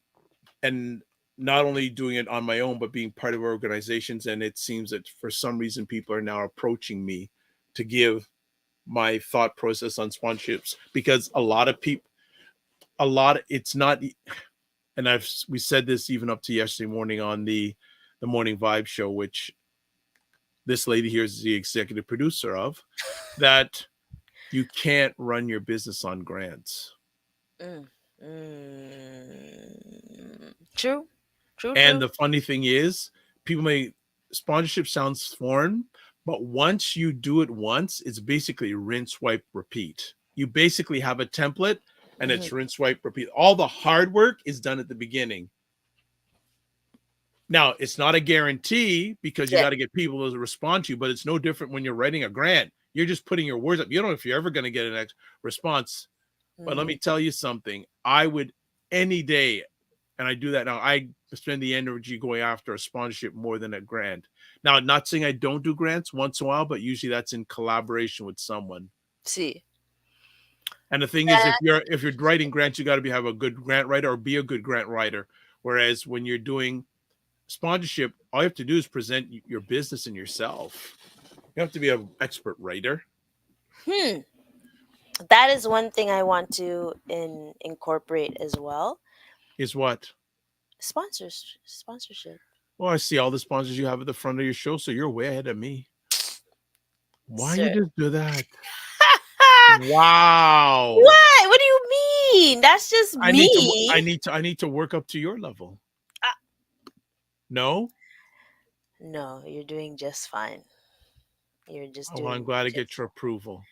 and not only doing it on my own, but being part of organizations. And it seems that for some reason, people are now approaching me to give my thought process on sponsorships because a lot of people, it's not, and we said this even up to yesterday morning on the morning vibe show, which this lady here is the executive producer of that. You can't run your business on grants. Mm. Mm. True. True. And True. the funny thing is, people may sponsorship sounds foreign, but once you do it once, it's basically rinse, wipe, repeat. You basically have a template and Hmm. it's rinse, wipe, repeat. All the hard work is done at the beginning. Now, it's not a guarantee because you Yeah. got to get people to respond to you, but it's no different when you're writing a grant. You're just putting your words up. You don't know if you're ever going to get an response. But let Hmm. me tell you something. I would any day, and I do that now, I spend the energy going after a sponsorship more than a grant. Now, not saying I don't do grants once in a while, but usually that's in collaboration with someone. See. And the thing is, if you're writing grants, you got to have a good grant writer or be a good grant writer. Whereas when you're doing sponsorship, all you have to do is present your business and yourself. You have to be an expert writer. Hmm. That is one thing I want to incorporate as well. Is what? Sponsorship. Well, I see all the sponsors you have at the front of your show, so you're way ahead of me. Why you Sir. just do that? Wow. What? What do you mean? That's just I need to me. I need to work up to your level. Uh, No? no, you're doing just fine. You're just Oh, well, I'm doing glad to get just your approval.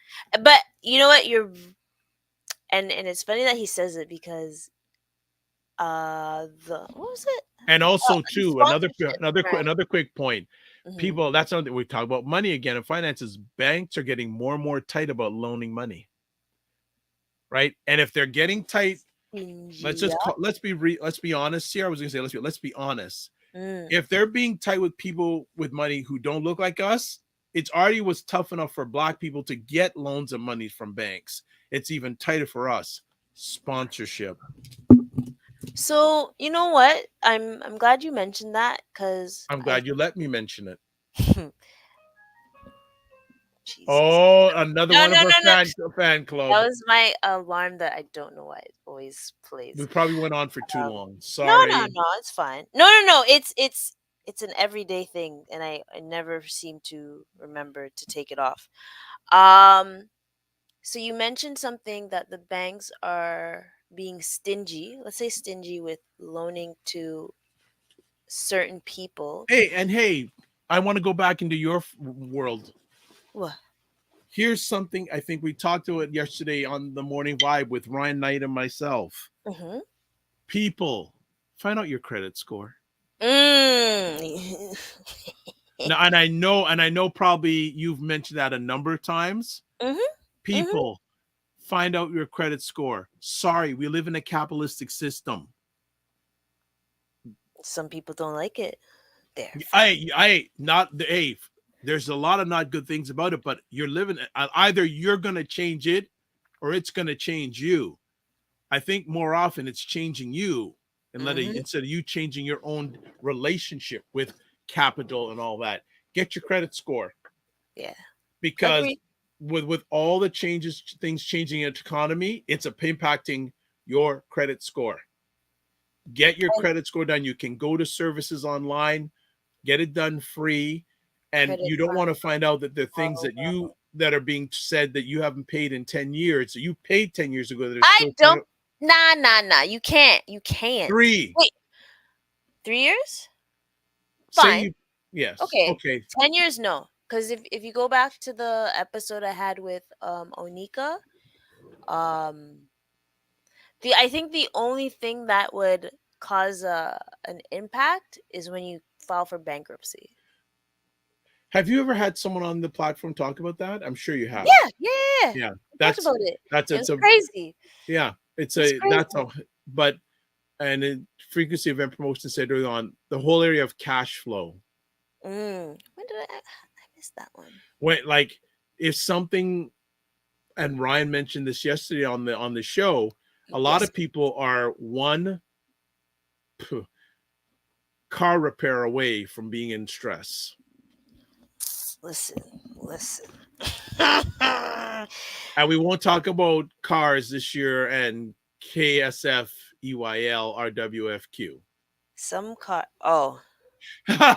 But you know what? You're and it's funny that he says it because the what was it? And also The too, sponsorship, right? another quick point. Hmm. People, that's something we talk about money again and finances. Banks are getting more and more tight about loaning money, right? And if they're getting tight, Yeah. let's be honest here. I was gonna say let's be honest. Mm. If they're being tight with people with money who don't look like us, it's already was tough enough for black people to get loans and money from banks. It's even tighter for us. Sponsorship. So you know what? I'm glad you mentioned that because I'm I glad you let me mention it. Jesus. Oh, another No, one no, of our no, no. fan That club. was my alarm that I don't know why it always We plays. probably went on for too long. No, no, Sorry. no. It's fine. No, no, no. It's an everyday thing, and I never seem to remember to take it off. Um. So you mentioned something that the banks are being stingy. Let's say stingy with loaning to certain people. Hey, I want to go back into your world. What? Here's something I think we talked about yesterday on the morning vibe with Ryan Knight and myself. Mm-hmm. People, find out your credit score. Mm. Now, and I know probably you've mentioned that a number of times. Mm-hmm. Mm-hmm. People, find out your credit score. Sorry, we live in a capitalistic system. Some people don't like it. They're I not the hey, there's a lot of not good things about it, but you're living either you're gonna change it or it's gonna change you. I think more often it's changing you and Mm-hmm. instead of you changing your own relationship with capital and all that. Get your credit score Yeah. because Agree. with all the changes, things changing in the economy, it's impacting your credit score. Get your And credit score done. You can go to services online, get it done free, and credit you don't card want to find out that the things borrow. that are being said that you haven't paid in 10 years. So you paid 10 years ago that are I still don't. Nah, nah, nah. You can't. You can't. three. Wait, 3 years? Say Fine. you yes. Okay. Okay. 10 years, no. Because if you go back to the episode I had with Onika, um, I think the only thing that would cause an impact is when you file for bankruptcy. Have you ever had someone on the platform talk about that? I'm sure you have. Yeah, yeah, yeah, yeah. Yeah. We talked That's about it. that's It it's was a crazy. yeah, it's It was a that's crazy. a but and in frequency event promotion said early on the whole area of cash flow. When did I missed that one? When like if something and Ryan mentioned this yesterday on the show, a lot Yes. of people are one car repair away from being in stress. Listen, listen. And we won't talk about cars this year and KSF, EYL, RWFQ. Some car. Oh. I'm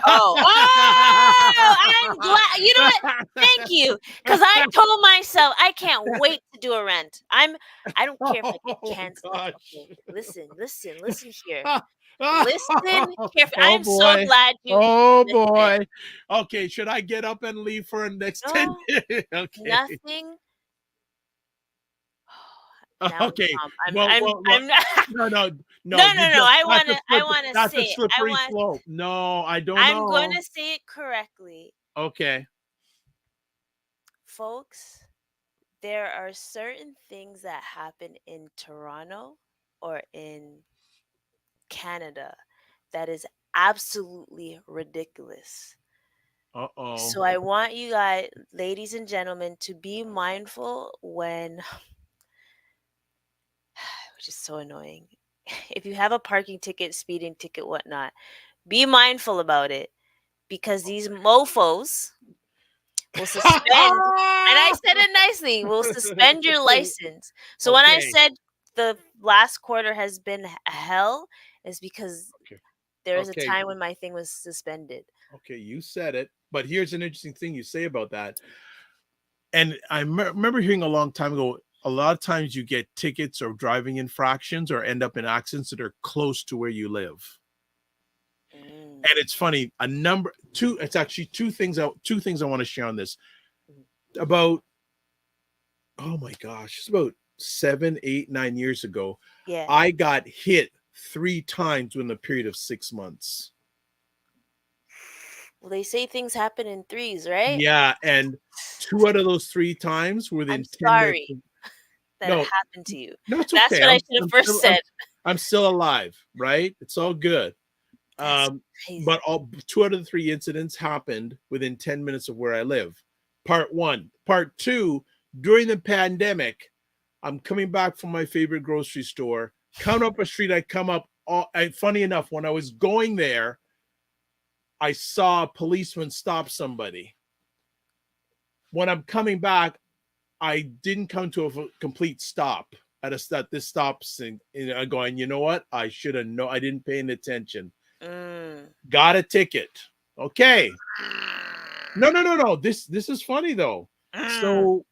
glad. You know what? Thank you, because I told myself I can't wait to do a rant. I don't care if I get Oh canceled. gosh. Okay, listen here. Listen carefully. I Oh am so boy. glad you Oh listen. boy. Okay, should I get up and leave for the next 10 No, minutes? Okay. nothing. Now I'm Okay. calm. Well. I'm No, no, no, no. You no, no. just I wanna that's say a it. slippery slope. No, I don't I'm know. gonna say it correctly, Okay. folks. There are certain things that happen in Toronto or in Canada that is absolutely ridiculous. Uh-oh. So I want you guys, ladies and gentlemen, to be mindful when, which is so annoying. If you have a parking ticket, speeding ticket, whatnot, be mindful about it because these mofos will suspend, and I said it nicely, will suspend your license. So when I Okay. said the last quarter has been hell, is because Okay. there was a Okay. time when my thing was suspended. Okay, you said it. But here's an interesting thing you say about that. And I remember hearing a long time ago, a lot of times you get tickets or driving infractions or end up in accidents that are close to where you live. Mm, And it's funny, it's actually two things I want to share on this. mhm. About, oh my gosh, it's about 7, 8, 9 years ago. Yeah. I got hit 3 times within a period of 6 months. Well, they say things happen in threes, right? Yeah, and 2 out of those 3 times were I'm within 10 minutes. sorry that it No, happened to you. no, it's That's okay. what I should have first said. I'm still alive, right? It's all good. That's Um, but crazy. 2 out of the 3 incidents happened within 10 minutes of where I live. Part one. Part two, during the pandemic, I'm coming back from my favorite grocery store. Coming up a street, I come up. Funny enough, when I was going there, I saw a policeman stop somebody. When I'm coming back, I didn't come to a complete stop at this stop sign. And I'm going, you know what? I should have known. I didn't pay any attention. Mm. Got a ticket. Okay. No, no, no, no. This is funny though. Mm. So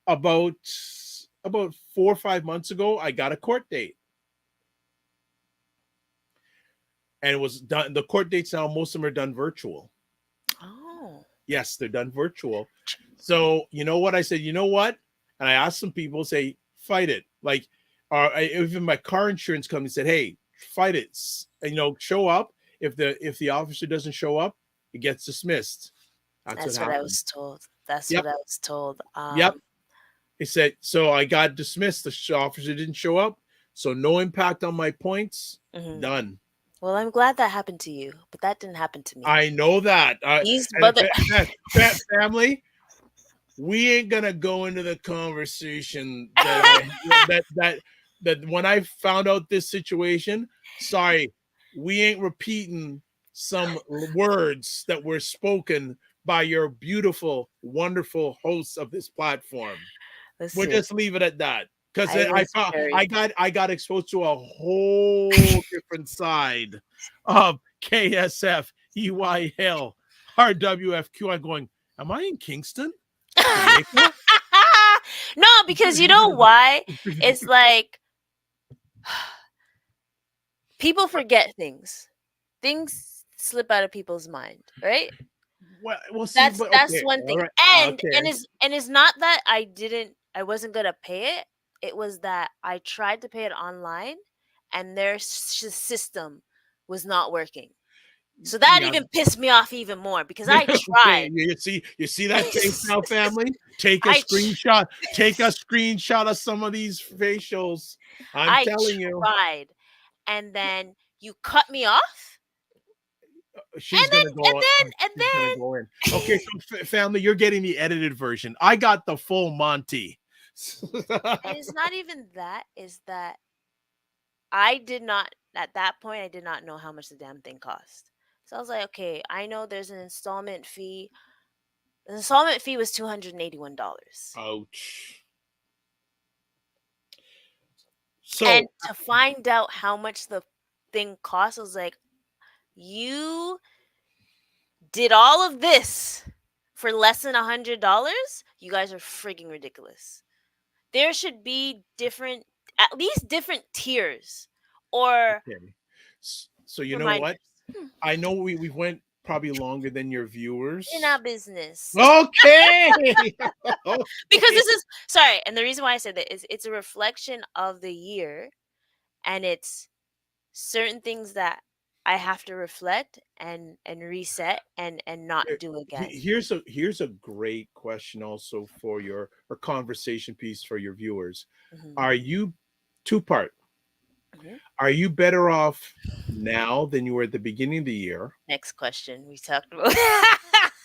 about 4 or 5 months ago, I got a court date, and it was done. The court dates now, most of them are done virtual. Oh. Yes, they're done virtual. So you know what I said? You know what? And I asked some people, say, fight it. Like, even my car insurance company said, hey, fight it. And, show up. If the officer doesn't show up, it gets dismissed. That's what That's what I happened. was told. That's Yep. what I was told. Yep. He said, so I got dismissed. The officer didn't show up. So no impact on my points. Mhm. Done. Well, I'm glad that happened to you, but that didn't happen to me. I know that. These And mother. family, we ain't gonna go into the conversation that when I found out this situation. Sorry, we ain't repeating some words that were spoken by your beautiful, wonderful hosts of this platform. We'll Listen, just leave it at that because I was very. I got exposed to a whole different side of KSF, EYL, RWFQ. I'm going, am I in Kingston, Jamaica? No, because you know why? It's like people forget things. Things slip out of people's mind, right? Well, we'll see, That's but that's okay, one all thing. right, And okay. it's not that I wasn't gonna pay it. It was that I tried to pay it online and their system was not working. So that Yeah, even pissed me off even more because I okay. tried. You see that face now, family? Take a I screenshot. Take a screenshot of some of these facials. I'm I telling you. tried, and then you cut me off, She's gonna and go. then and She's gonna go in. Okay, so family, you're getting the edited version. I got the full Monty. and it's not even that. Is that I did not at that point I did not know how much the damn thing cost. So I was like, okay, I know there's an installment fee. The installment fee was $281. Ouch. And So to find out how much the thing cost, I was like, you did all of this for less than $100, you guys are freaking ridiculous. There should be different, at least different tiers or Okay. So you know reminders. what? I know we went probably longer than your In our viewers. business. Okay. Because Okay. this is sorry, and the reason why I said that is it's a reflection of the year, and it's certain things that I have to reflect and reset and not do again. Here's a great question also for your or conversation piece for your viewers. Hmm. Are you two part? Hmm. Are you better off now than you were at the beginning of the year? Next question we talked about.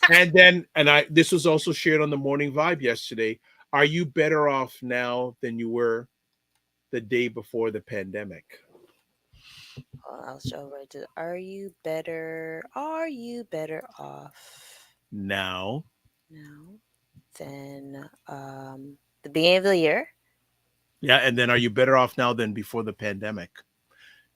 And then, and I this was also shared on the morning vibe yesterday. Are you better off now than you were the day before the pandemic? I'll show right to. Are you better? Are you better off Now, now than the beginning of the year? yeah, and then are you better off now than before the pandemic?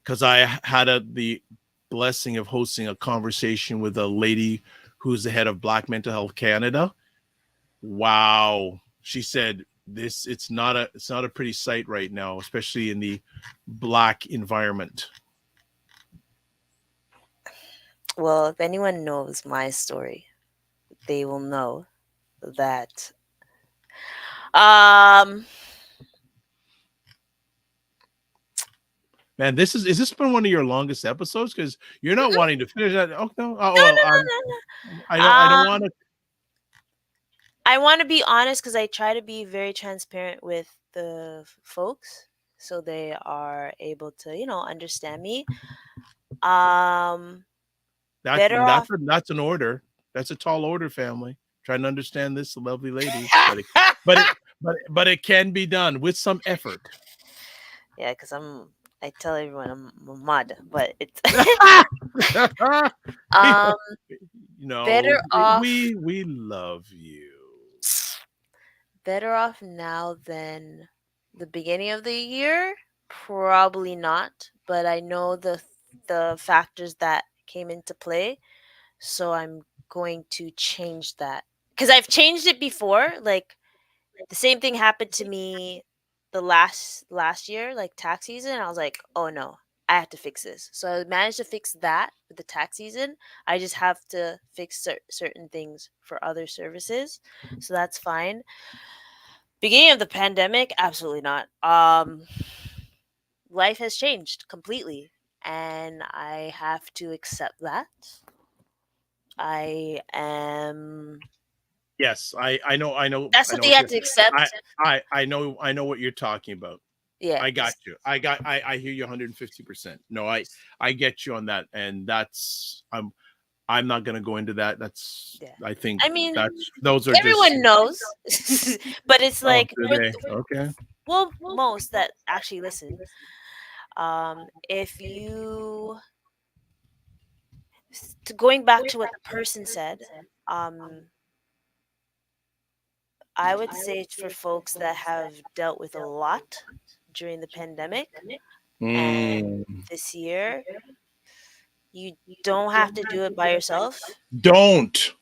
Because I had the blessing of hosting a conversation with a lady who's the head of Black Mental Health Canada. Wow, she said this it's not a pretty sight right now, especially in the Black environment. Well, if anyone knows my story, they will know that um Man, is this been one of your longest episodes? Because you're not mm-mm, wanting to finish that. Oh no, oh no, well, no, no, no, I don't no. want to. I want to be honest because I try to be very transparent with the folks so they are able to, understand me. Um, better off. That's an order. That's a tall order, family. Trying to understand this lovely lady, but it but it can be done with some effort. Yeah, because I tell everyone I'm a mud, but it's People, um no, better off we love you. better off now than the beginning of the year. Probably not, but I know the factors that came into play, so I'm going to change that because I've changed it before. Like the same thing happened to me the last year, like tax season. I was like, oh no, I have to fix this. So I managed to fix that with the tax season. I just have to fix certain things for other services, so that's fine. Beginning of the pandemic, absolutely not. Life has changed completely, and I have to accept that. I am. Yes, That's I what know they what have you're. to accept. I know what you're talking about. Yeah. I got you. I hear you 150%. No, I get you on that, and that's I'm not going to go into that. That's Yeah. I think I mean, that's those are just everyone knows, but it's oh like today. Okay. well, most that actually listen. If going back to what the person said, um, I would say it's for folks that have dealt with a lot during the pandemic and Mm, this year. You don't have to do it by yourself. don't,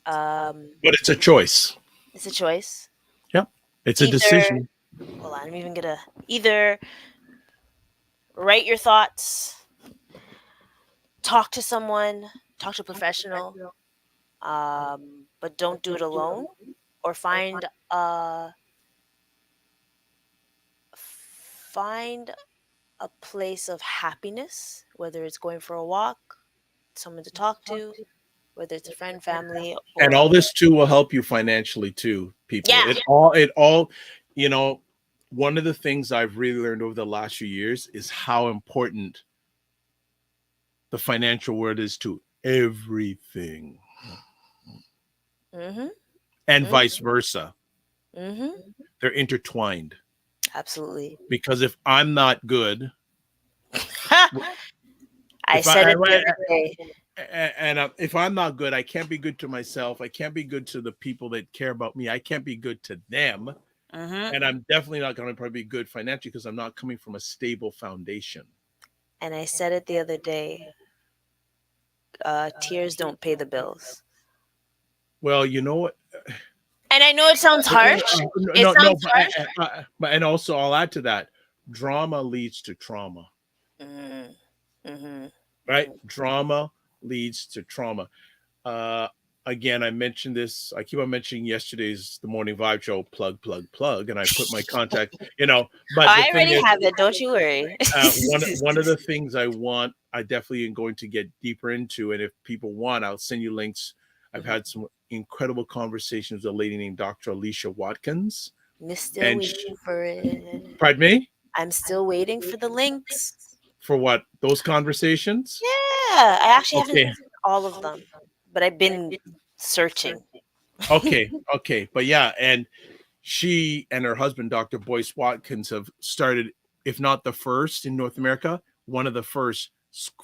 Um, but it's a choice. it's a choice. Yep, it's a Either, decision. hold on, I'm even gonna either write your thoughts, talk to someone, talk to a professional, but don't do it alone, or find a place of happiness, whether it's going for a walk, someone to talk to, whether it's a friend, family, And all or this too will help you financially too, people. yeah. It all, you know, one of the things I've really learned over the last few years is how important the financial world is to everything, Mhm. and Mhm. vice versa. Mhm. They're intertwined Absolutely. because if I'm not good, I if said it the other day. if I'm not good, I can't be good to myself. I can't be good to the people that care about me. I can't be good to them, Mhm. and I'm definitely not going to probably be good financially because I'm not coming from a stable foundation. And I said it the other day. tears don't pay the bills. Well, you know what? And I know it sounds harsh. It No, no, sounds harsh. but and also I'll add to that. Drama leads to trauma, Mm, mm-hmm, right? mm-hmm. Drama leads to trauma. Uh, Again, I mentioned this. I keep on mentioning yesterday's the morning vibe show. Plug, and I put my contact. But the I thing already is, have it. Don't you worry. one of the things I definitely am going to get deeper into, and if people want, I'll send you links. I've Mhm. had some incredible conversations with a lady named Dr. Alicia Watkins, I'm still and waiting for it. pardon me, I'm still waiting for the links. for what, those conversations. Yeah, I actually haven't Okay, seen all of them, but I've been searching. okay, but yeah, and she and her husband, Dr. Boyce Watkins, have started, if not the first in North America, one of the first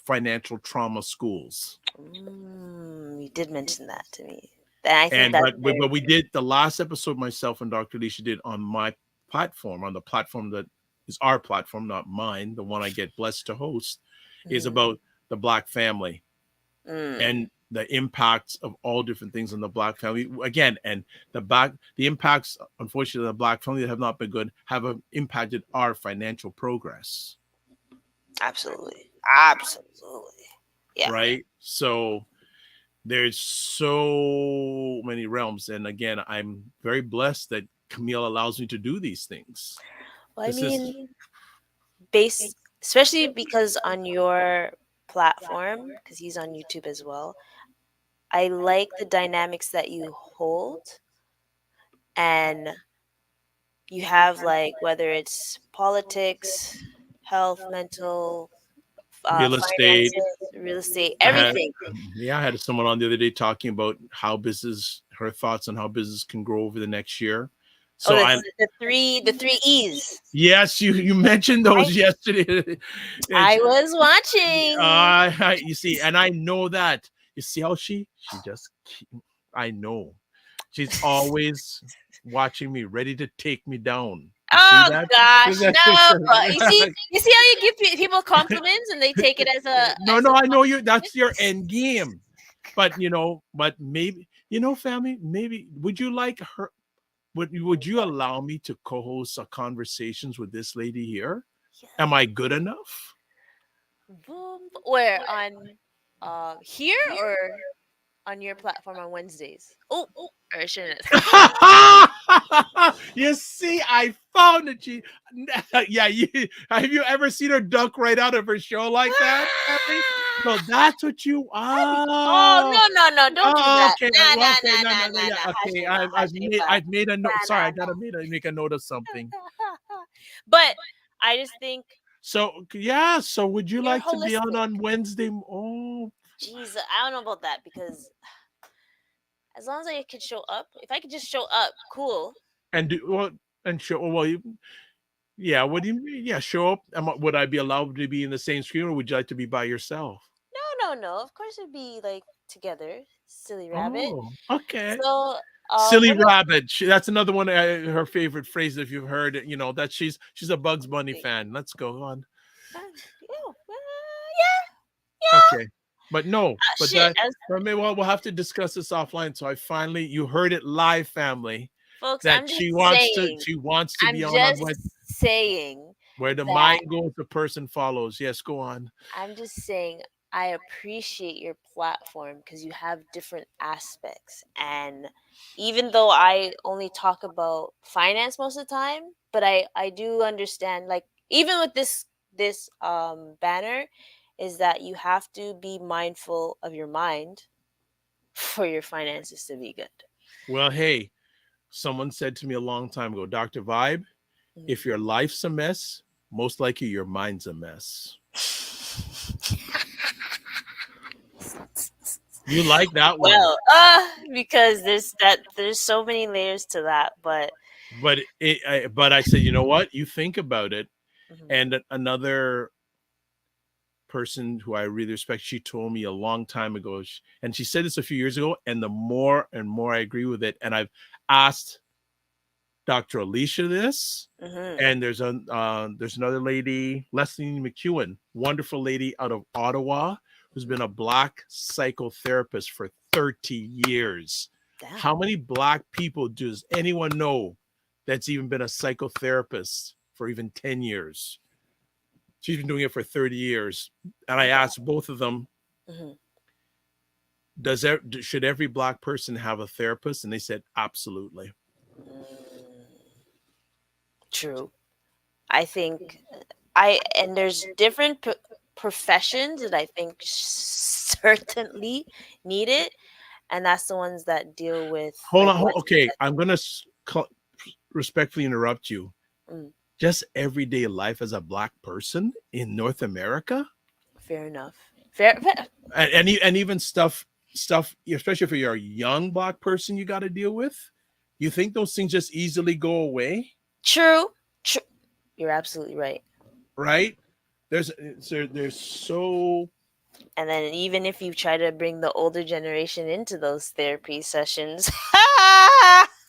financial trauma schools. You did mention that to me. And I think And that's but very we true. did the last episode, myself and Dr. Alicia did on my platform, on the platform that is our platform, not mine, the one I get blessed to host, is Mhm. about the Black family Mm, and the impacts of all different things in the Black family. Again, and the impacts, unfortunately, of the Black family that have not been good have impacted our financial progress, absolutely. Absolutely. Yeah. right? So there's so many realms, and again, I'm very blessed that Kamille allows me to do these things. Well, I This is mean, especially because on your platform, because he's on YouTube as well, I like the dynamics that you hold, and you have like whether it's politics, health, mental, real estate. finances, real estate, I had everything. Yeah, I had someone on the other day talking about her thoughts on how business can grow over the next year. Oh, So I the three E's. Yes, you mentioned I those yesterday. I It's, was watching. you see, and I know that. You see how she just I know. She's always watching me, ready to take me down. You see Oh that? gosh, That's just no! You see how you give people compliments and they take it no, as a no, I know you. compliment. That's your end game. But but maybe family. Maybe would you like her? Would you allow me to co-host conversations with this lady here? Am I good enough? Boom. Where on here or on your platform on Wednesdays? Oh, or I shouldn't. You see, I found it. Yeah. Have you ever seen her duck right out of her show like that, Emily? So that's what you. Oh Oh, no no no! Don't do oh, that. okay. Nah Well, nah okay, nah no, nah no, no, nah yeah, nah. okay. Hashima Hashima. I've made a note. Nah Sorry, nah I gotta make a note of something. nah. But I just think So yeah. So would you you're like to be holistic. on Wednesday? Oh, Jeez, I don't know about that because as long as I could show up, if I could just show up, cool. and do what? And show. Well, yeah. What do you mean? Yeah, show up. Would I be allowed to be in the same screen, or would you like to be by yourself? No, no, no. Of course it'd be like together, silly rabbit. Oh, okay. So, Silly what else? rabbit. That's another one. Her favorite phrase, if you've heard it. That she's a Bugs Bunny fan. Let's go on. Yeah, yeah. Okay, but no, but Shit, but maybe we'll have to discuss this offline. So you heard it live, family, folks. that I'm just saying. she wants to I'm be on just when saying where the that. mind goes, the person follows. Yes, go on. I'm just saying I appreciate your platform because you have different aspects. And even though I only talk about finance most of the time, but I do understand like even with this banner is that you have to be mindful of your mind for your finances to be good. Well, hey, someone said to me a long time ago, Dr. Vibe, Mhm. if your life's a mess, most likely your mind's a mess. You like that one. Well, because there's so many layers to that, but But I said, you know what? You think about it. mhm. And another person who I really respect, she told me a long time ago, and she said this a few years ago, and the more and more I agree with it. And I've asked Dr. Alicia this, Mhm. and there's another lady, Leslie McEwen, wonderful lady out of Ottawa, who's been a black psychotherapist for 30 years. Damn. How many black people does anyone know that's even been a psychotherapist for even 10 years? She's been doing it for 30 years. And I asked both of them, Hmm. should every black person have a therapist? And they said, absolutely. True. I think and there's different professions that I think certainly need it, and that's the ones that deal with Hold like on. what you Okay. I'm going to respectfully interrupt you. said. Mm, Just everyday life as a black person in North America, fair enough. Fair. and even stuff, especially if you're a young black person, you got to deal with. You think those things just easily go away, True. True. You're absolutely right. right? There's so And then even if you try to bring the older generation into those therapy sessions,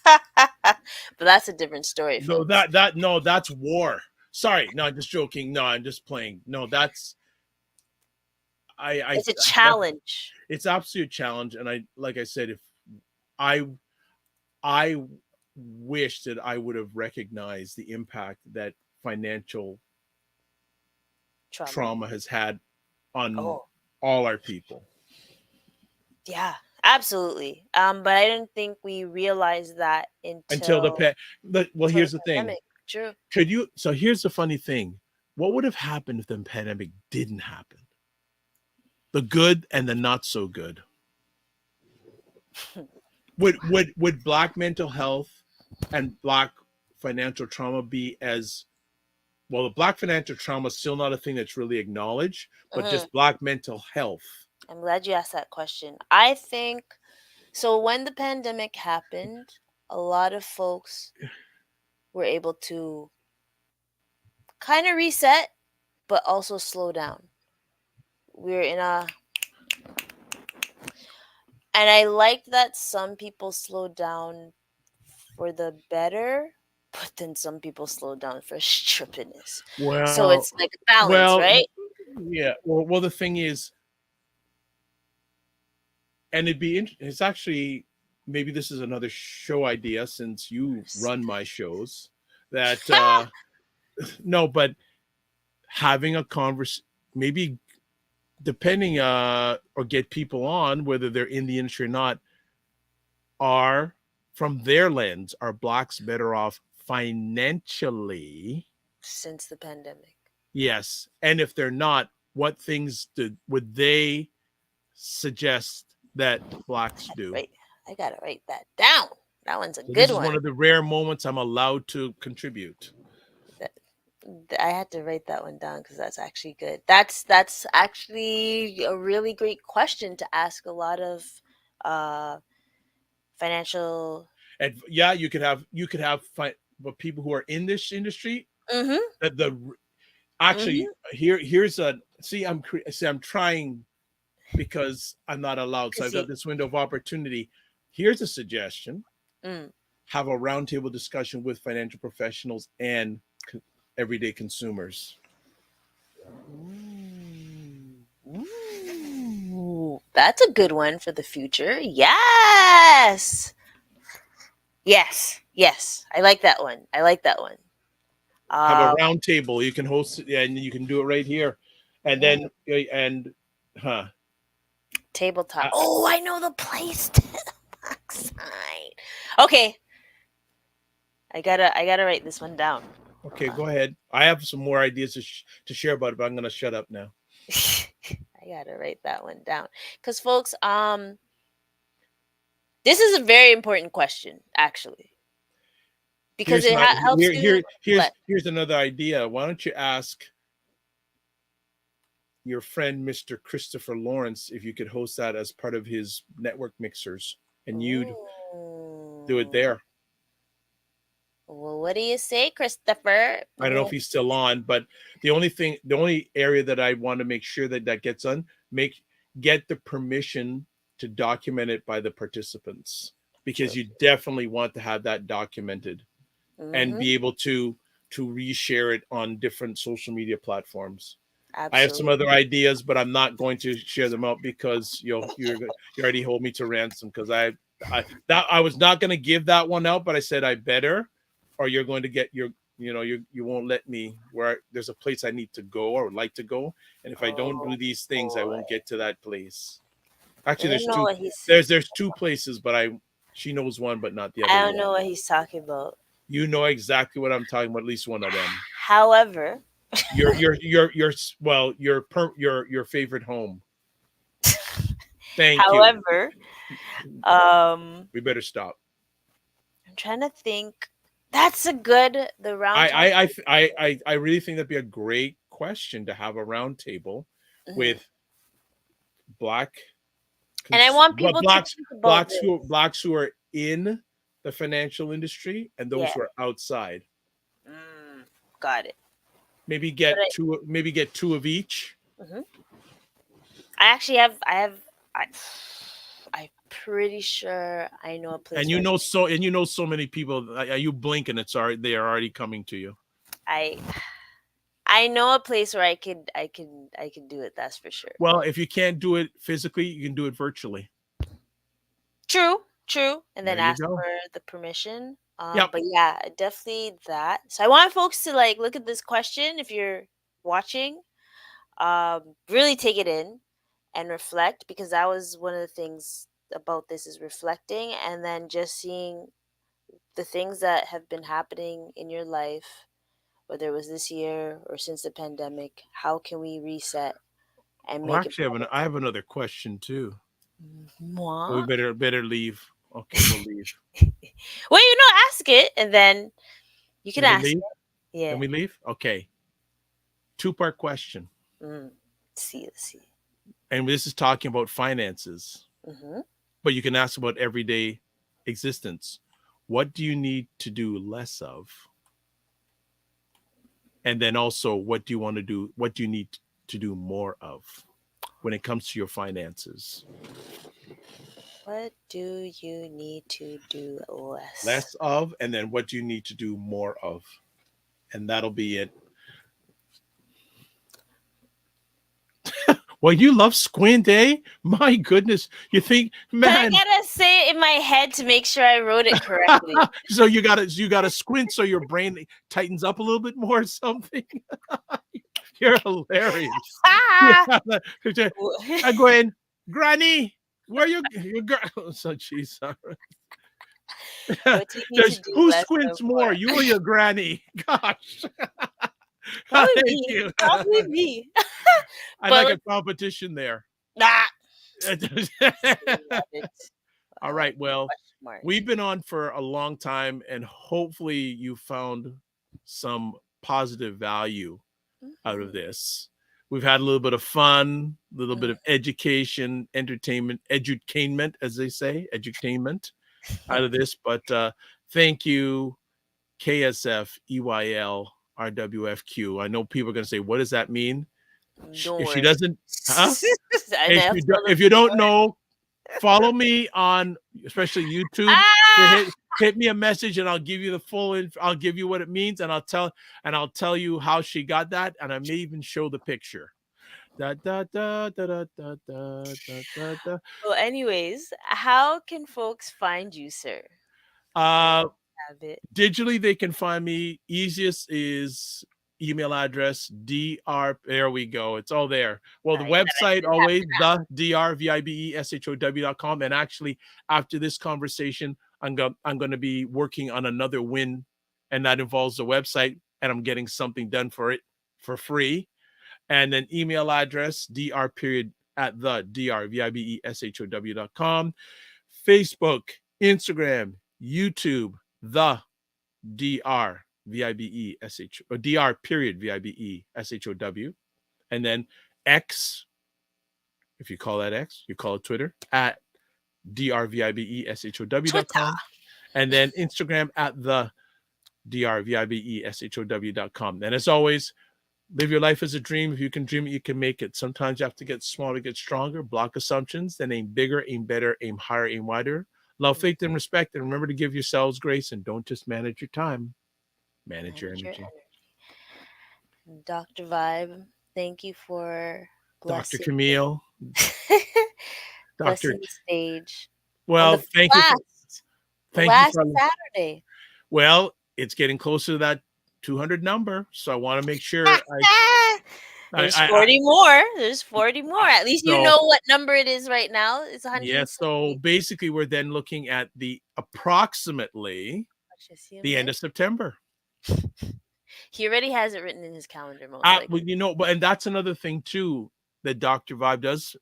but that's a different story, no folks. that no, that's war. Sorry, no, I'm just joking. No, I'm just playing. No, that's I It's a def- challenge. it's absolute challenge. And like I said, if I I wish that I would have recognized the impact that financial Trauma. trauma has had on Oh, all our people. yeah, absolutely. But I didn't think we realized that Until well, until the here's the thing. pandemic. True. So here's the funny thing. What would have happened if the pandemic didn't happen? The good and the not so good. Would black mental health and black financial trauma be as well? The black financial trauma is still not a thing that's really acknowledged, but Mhm. just black mental health. I'm glad you asked that question. I think so. When the pandemic happened, a lot of folks were able to kind of reset, but also slow down. We're in a, and I liked that some people slowed down for the better, but then some people slowed down for strippiness. So Well, it's like a balance, well, right? yeah. Well, the thing is, and it's actually, maybe this is another show idea since you run my shows, that no, but having a maybe depending or get people on, whether they're in the industry or not, are from their lens, are blacks better off financially? Since the pandemic. Yes. And if they're not, what things would they suggest that blacks do? Right. I gotta write that down. That one's a So this good is one. one of the rare moments I'm allowed to contribute. That, I had to write that one down because that's actually good. That's actually a really great question to ask a lot of uh, financial. And yeah, you could have but people who are in this industry, Mm-hmm. that the actually Mm-hmm. here's a see, I'm trying because I'm not allowed. So Cause I've got see, this window of opportunity. Here's a suggestion: mm, have a roundtable discussion with financial professionals and everyday consumers. ooh, that's a good one for the future. Yes, yes. I like that one. I like that one. Have a Um, roundtable. You can host it, and you can do it right here, and mhm. then huh. Tabletop. Uh, Oh, I know the place. Backside. Okay, I gotta write this one down. Hold okay, on. go ahead. I have some more ideas to share about it, but I'm going to shut up now. I gotta write that one down. Cause folks, this is a very important question, actually. Because Here's it not helps here you here here's what? here's another idea. Why don't you ask your friend Mr. Christopher Lawrence if you could host that as part of his network mixers, and you'd do it Ooh. there. Well, what do you say, Christopher? I don't know if Well, he's still on, but the only area that I want to make sure that gets done, get the permission to document it by the participants, because true. you definitely want to have that documented and Mm-hmm. be able to reshare it on different social media platforms. I have some other Absolutely. ideas, but I'm not going to share them out because you already hold me to ransom because I was not going to give that one out, but I said I better, or you're going to get your you won't let me where there's a place I need to go or would like to go, and if I don't do Oh these things, I boy. won't get to that place. Actually, I don't there's know two. what he's There's two places, but she knows one, but not the I other don't one. know what he's talking about. You know exactly what I'm talking about. At least one of them. However, Well, your favorite home. Thank you. however, um We better stop. I'm trying to think. That's a good the round top. I really think that'd be a great question to have a round table Mhm. with black And I want well, people to think about this. blacks who are in the financial industry and those Yeah. who are outside. Got it. Maybe But get two of each. mhm. I actually have I I'm pretty sure I know a place where And you know so many people. You blink and it's already they are already coming to you. I I know a place where I can do it, that's for sure. Well, if you can't do it physically, you can do it virtually. True, true. And then There you ask go. for the permission. Yep. But yeah, definitely that. So I want folks to like look at this question if you're watching. Really take it in and reflect because that was one of the things about this is reflecting and then just seeing the things that have been happening in your life, whether it was this year or since the pandemic. How can we reset and Well, make it actually, I have another question too. But we more? better leave. Okay, we'll leave. Well, ask it and then you can Can we ask leave? it. Can Yeah. we leave? Okay. Two-part question. Mm. Let's see. And this is talking about finances, Hmm. but you can ask about everyday existence. What do you need to do less of? And then also, what do you want to do? What do you need to do more of when it comes to your finances? What do you need to do less? Less of, and then what do you need to do more of? And that'll be it. Well, you love Squint, eh? My goodness. You think, But I man, gotta say it in my head to make sure I wrote it correctly. so you gotta squint so your brain tightens up a little bit more or something. You're hilarious. Ah! Yeah. I go in, Granny, where you so jeez. What do you need to do Who less of squints more, more? you or your granny? Gosh. Probably Thank me. you. Probably me. I But like like, a competition there. nah. Love it. All right. Well, Question mark. we've been on for a long time, and hopefully, you found some positive value out of Mhm. this. We've had a little bit of fun, a little bit Mhm. of education, entertainment, edutainment, as they say, edutainment out of this. But thank you, KSF, EYL, RWFQ. I know people are going to say, what does that mean? Don't If she worry. doesn't, huh? I know. If you don't know, follow me on especially YouTube. Ah! Hit me a message and I'll give you the I'll give you what it means and I'll tell you how she got that and I may even show the picture. Da da da da da da da da da. Da. Well, anyways, how can folks find you, sir? While Uh, I have it. digitally they can find me. Easiest is email address dr. There we go. It's all there. Well, the Nice. And I website didn't have always to ask. the drvibeshow.com. And actually, after this conversation, I'm going to be working on another win, and that involves the website, and I'm getting something done for it for free. And then email address dr period at the drvibeshow.com. Facebook, Instagram, YouTube, the DRVIBESH or DR period VIBESHOW. And then X, if you call that X, you call it Twitter at Twitter. drvibeshow.com. And then Instagram at the drvibeshow.com. And as always, live your life as a dream. If you can dream it, you can make it. Sometimes you have to get smaller, get stronger, block assumptions, then aim bigger, aim better, aim higher, aim wider. Love, faith, and respect. And remember to give yourselves grace and don't just manage your time. Manage your Manager energy. Dr. Vibe. Thank you for Dr. blessing Camille, Dr. blessing the stage on Well, the thank you last for, Saturday. well, it's getting closer to that 200 number. So I want to make sure There's I 40 more. There's 40 more. At least you so know what number it is right now. It's yeah, so 160. basically we're then looking at the approximately the end of September. He already has it written in his calendar, most Well, likely. but and that's another thing too that Dr. Vibe does.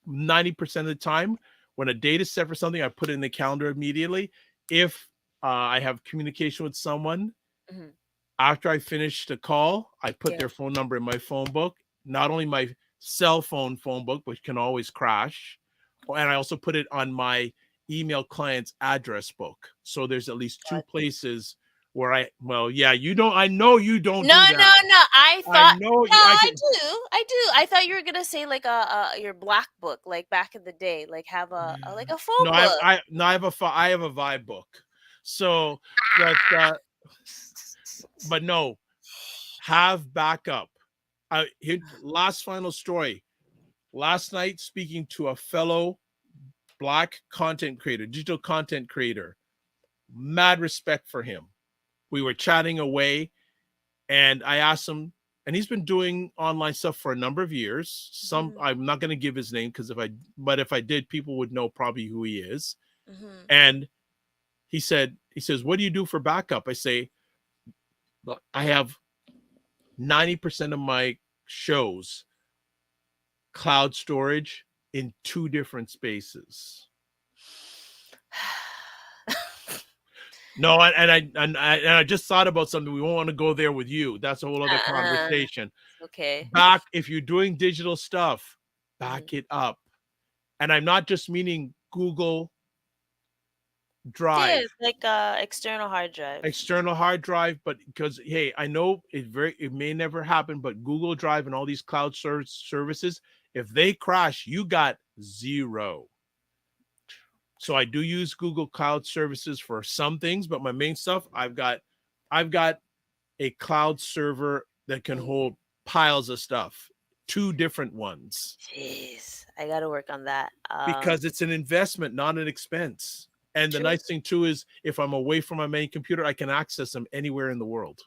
90% of the time, when a date is set for something, I put it in the calendar immediately. If I have communication with someone, Hmm. after I finish the call, I put Yeah. their phone number in my phone book, not only my cell phone book, which can always crash, and I also put it on my email client's address book. So there's at least two What? places where well, yeah, you don't, I know you don't No, do no, that. no. I I thought know no, you, I I can, do. I do. I thought you were gonna say like your black book, like back in the day, like have a like a no, phone book. no, I have a vibe book. So, but, but no, have backup. Last final story. Last night, speaking to a fellow Black content creator, digital content creator, mad respect for him. We were chatting away, and I asked him, and he's been doing online stuff for a number of years. Hmm. I'm not going to give his name because if I did, people would know probably who he is. Hmm. And he says, what do you do for backup? I say, look, I have 90% of my shows cloud storage in two different spaces. No, and I just thought about something. We won't want to go there with you. That's a whole other uh, conversation. okay. Back if you're doing digital stuff, Hmm. back it up. And I'm not just meaning Google Yeah, Drive, it's like external hard drive. external hard drive, but because hey, I know it may never happen, but Google Drive and all these cloud services, if they crash, you got zero. So I do use Google Cloud services for some things, but my main stuff, I've got a cloud server that can Mm. hold piles of stuff, two different ones, Jeez, I gotta work on that. because it's an investment, not an expense. And the True. nice thing too is if I'm away from my main computer, I can access them anywhere in the world.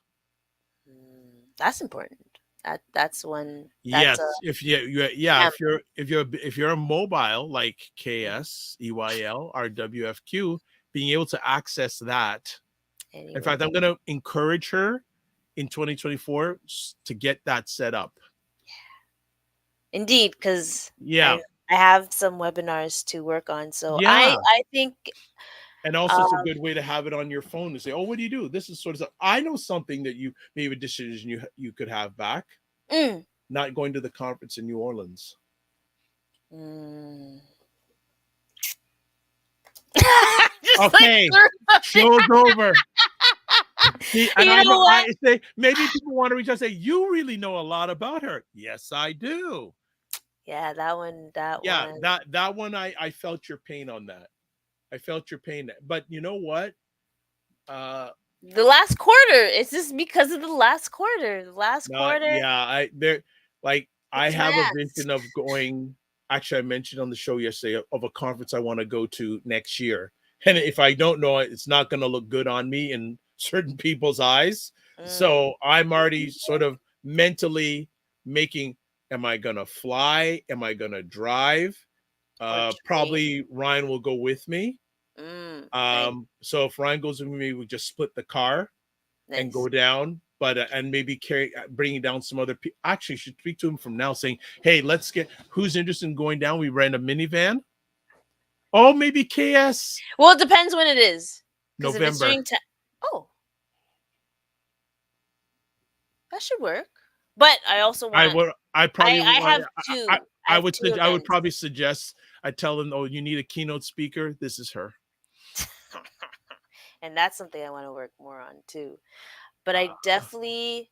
That's important. That's one. That's a Yes, yeah, gem. if you're a mobile like Mm. KS, EYL, or WFQ, being able to access that. In Anywhere. fact, I'm going to encourage her in 2024 to get that set up. Indeed, because Yeah. I have some webinars to work on. So Yeah. I think And also it's a um good way to have it on your phone to say, oh, what do you do? This is sort of stuff. I know something that you maybe a decision you could have back, mm, not going to the conference in New Orleans. mm. Just like Okay. Show's over. See, and you I know know what? I say maybe people want to reach out and say, you really know a lot about her. Yes, I do. Yeah, that one. That Yeah, one. that one I felt your pain on that. I felt your pain. But you know what? Uh The last quarter. It's just because of the last quarter. The last No, quarter. yeah, I Kicks my have a ass. vision of going. Actually, I mentioned on the show yesterday of a conference I want to go to next year. And if I don't know it, it's not going to look good on me in certain people's eyes. Mm. So I'm already sort of mentally making, am I going to fly? Am I going to drive? Or train. Probably Ryan will go with me. Nice. So if Ryan goes with me, we just split the car and Nice. go down, but and maybe bringing down some other people. Actually, should speak to him from now, saying, "Hey, let's get who's interested in going down. We rent a minivan. Oh, maybe KS Well, it depends when it is. Because if it's November. during oh, that should work. But I also I want. would. I probably I want. have two. I have two I would events. probably suggest. I tell them, oh, you need a keynote speaker. This is her. And that's something I want to work more on too. But I definitely,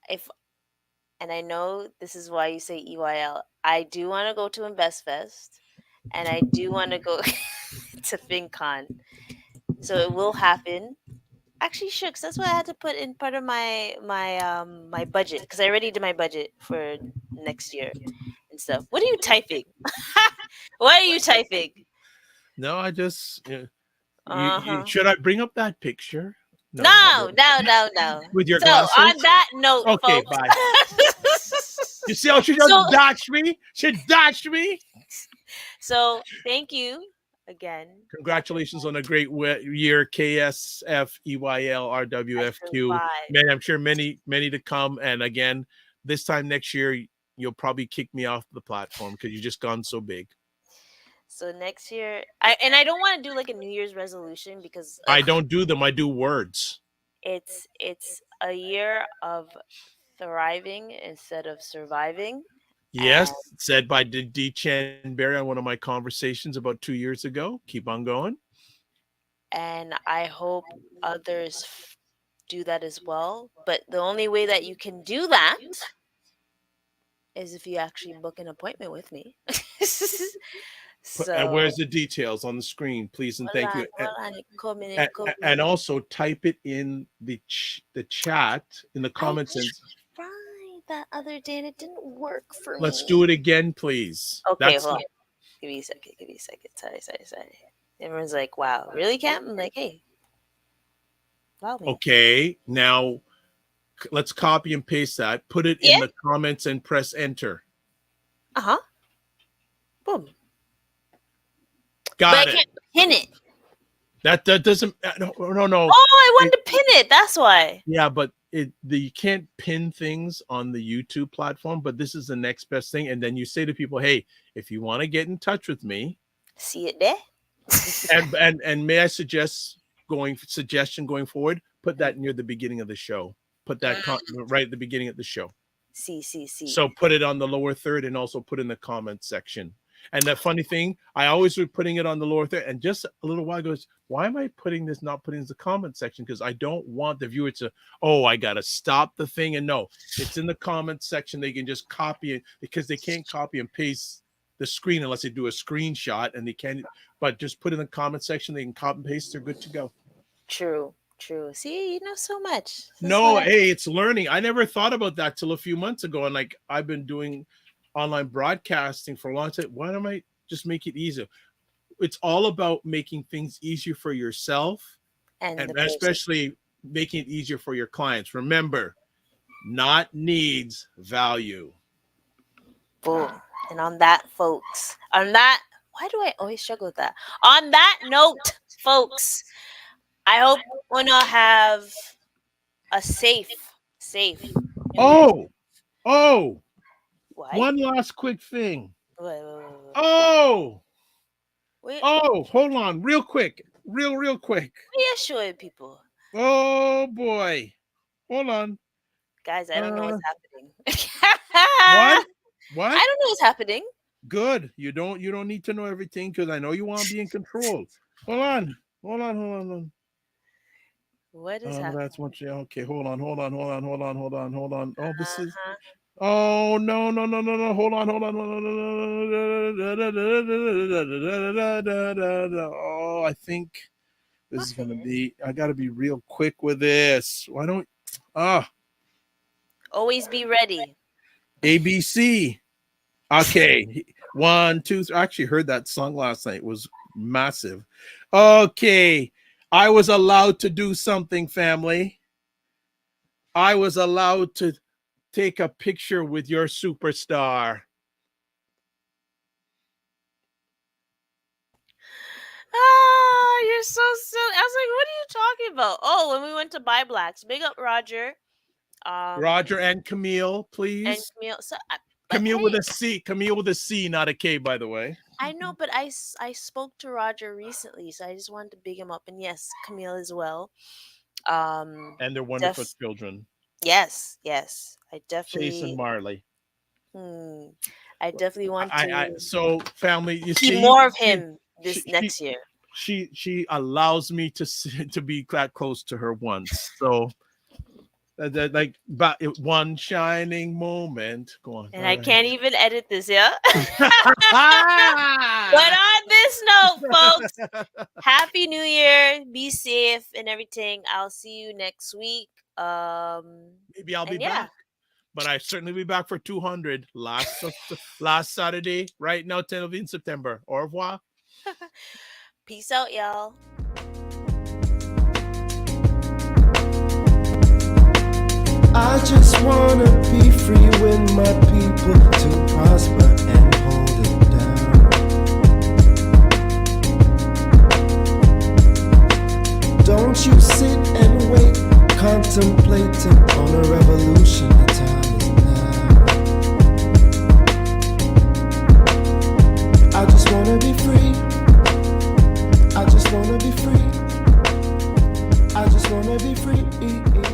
if and I know this is why you say EYL. I do want to go to InvestFest, and I do want to go to FinCon. So it will happen. Actually, shucks. That's why I had to put in part of my budget because I already did my budget for next year and stuff. What are you typing? What are you typing? No, I just Uh huh. should I bring up that picture? No, I No, won't. no, no, no. With your So on glasses? that note, Okay, folks. bye. You see how she just so dodged me? She dodged me. so thank you again, Captain. Congratulations on a great year, I KSFEYLRWFQ. survived. Man, I'm sure many to come. And again, this time next year, you'll probably kick me off the platform because you've just gone so big. So next year, I don't want to do like a New Year's resolution because I don't do them. I do words. it's a year of thriving instead of surviving, and Yes, said by D. Chanberry on one of my conversations about 2 years ago. Keep on going. I hope others do that as well. But the only way that you can do that is if you actually book an appointment with me. And So where's the details on the screen, please and thank you. well, and coming in, And, coming and in. also type it in the chat in the I comments. And tried that other day and it didn't work for let's me. do it again, please. Okay, That's hold on. Give me a second. Give me a second. Sorry. Everyone's like, "Wow, really, Cam?" I'm like, "Hey, allow me." okay. Now let's copy and paste that. Put it in Yeah. the comments and press enter. Uh huh. Boom. Got But I it. can't pin it. That doesn't. No. Oh, I wanted to pin it. That's why. Yeah, but you can't pin things on the YouTube platform. But this is the next best thing. And then you say to people, "Hey, if you want to get in touch with me, See it there. and may I suggestion going forward, put that near the beginning of the show. Put that right at the beginning of the show. See. So put it on the lower third and also put in the comment section. And the funny thing, I always was putting it on the lower third, and just a little while ago, why am I putting this, not putting it in the comment section? Because I don't want the viewer to, oh, I got to stop the thing. And no, it's in the comment section. They can just copy it because they can't copy and paste the screen unless they do a screenshot, and they can't, but just put in the comment section. They can copy and paste. They're good to go. True. See, you know so much. Hey, it's learning. I never thought about that till a few months ago. And like, I've been doing online broadcasting for a long time. Why don't I just make it easier? It's all about making things easier for yourself and especially making it easier for your clients. Remember, not needs, value. Boom. And on that, folks, why do I always struggle with that? On that note, folks, I hope we'll not have a safe. Oh, What? one last quick thing. Wait. Oh, hold on, real quick. Real quick. Reassuring people. Oh boy. Hold on. Guys, I don't know what's happening. What? I don't know what's happening. Good. You don't need to know everything because I know you want to be in control. Hold on. What is happening? That's what you okay. Hold on. Oh, this is oh no. Hold on. Oh, I think this is gonna be, I gotta be real quick with this. Why don't always be ready. ABC. Okay. 1, 2, 3. I actually heard that song last night. It was massive. Okay. I was allowed to do something, family. I was allowed to take a picture with your superstar. You're so silly. I was like, what are you talking about? Oh, when we went to Buy Blacks. Big up Roger. Roger and Kamille, please. And Kamille. So, Kamille with a C. Kamille with a C, not a K, by the way. I know, but I spoke to Roger recently, so I just wanted to big him up. And yes, Kamille as well. And their wonderful children. Yes. I definitely. Chase and Marley. I definitely want to. So, family, you see see more of him next year. She allows me to be that close to her once. So. Like one shining moment. Go on. And I can't even edit this, yeah? But on this note, folks, Happy New Year. Be safe and everything. I'll see you next week. Maybe I'll be And yeah. back, but I certainly be back for 200 last Saturday. Right now, 10th of in September. Au revoir. Peace out, y'all. I just wanna be free with my people to prosper and hold it down. Don't you sit and wait, contemplating on a revolution. The time is now. I just wanna be free. I just wanna be free. I just wanna be free.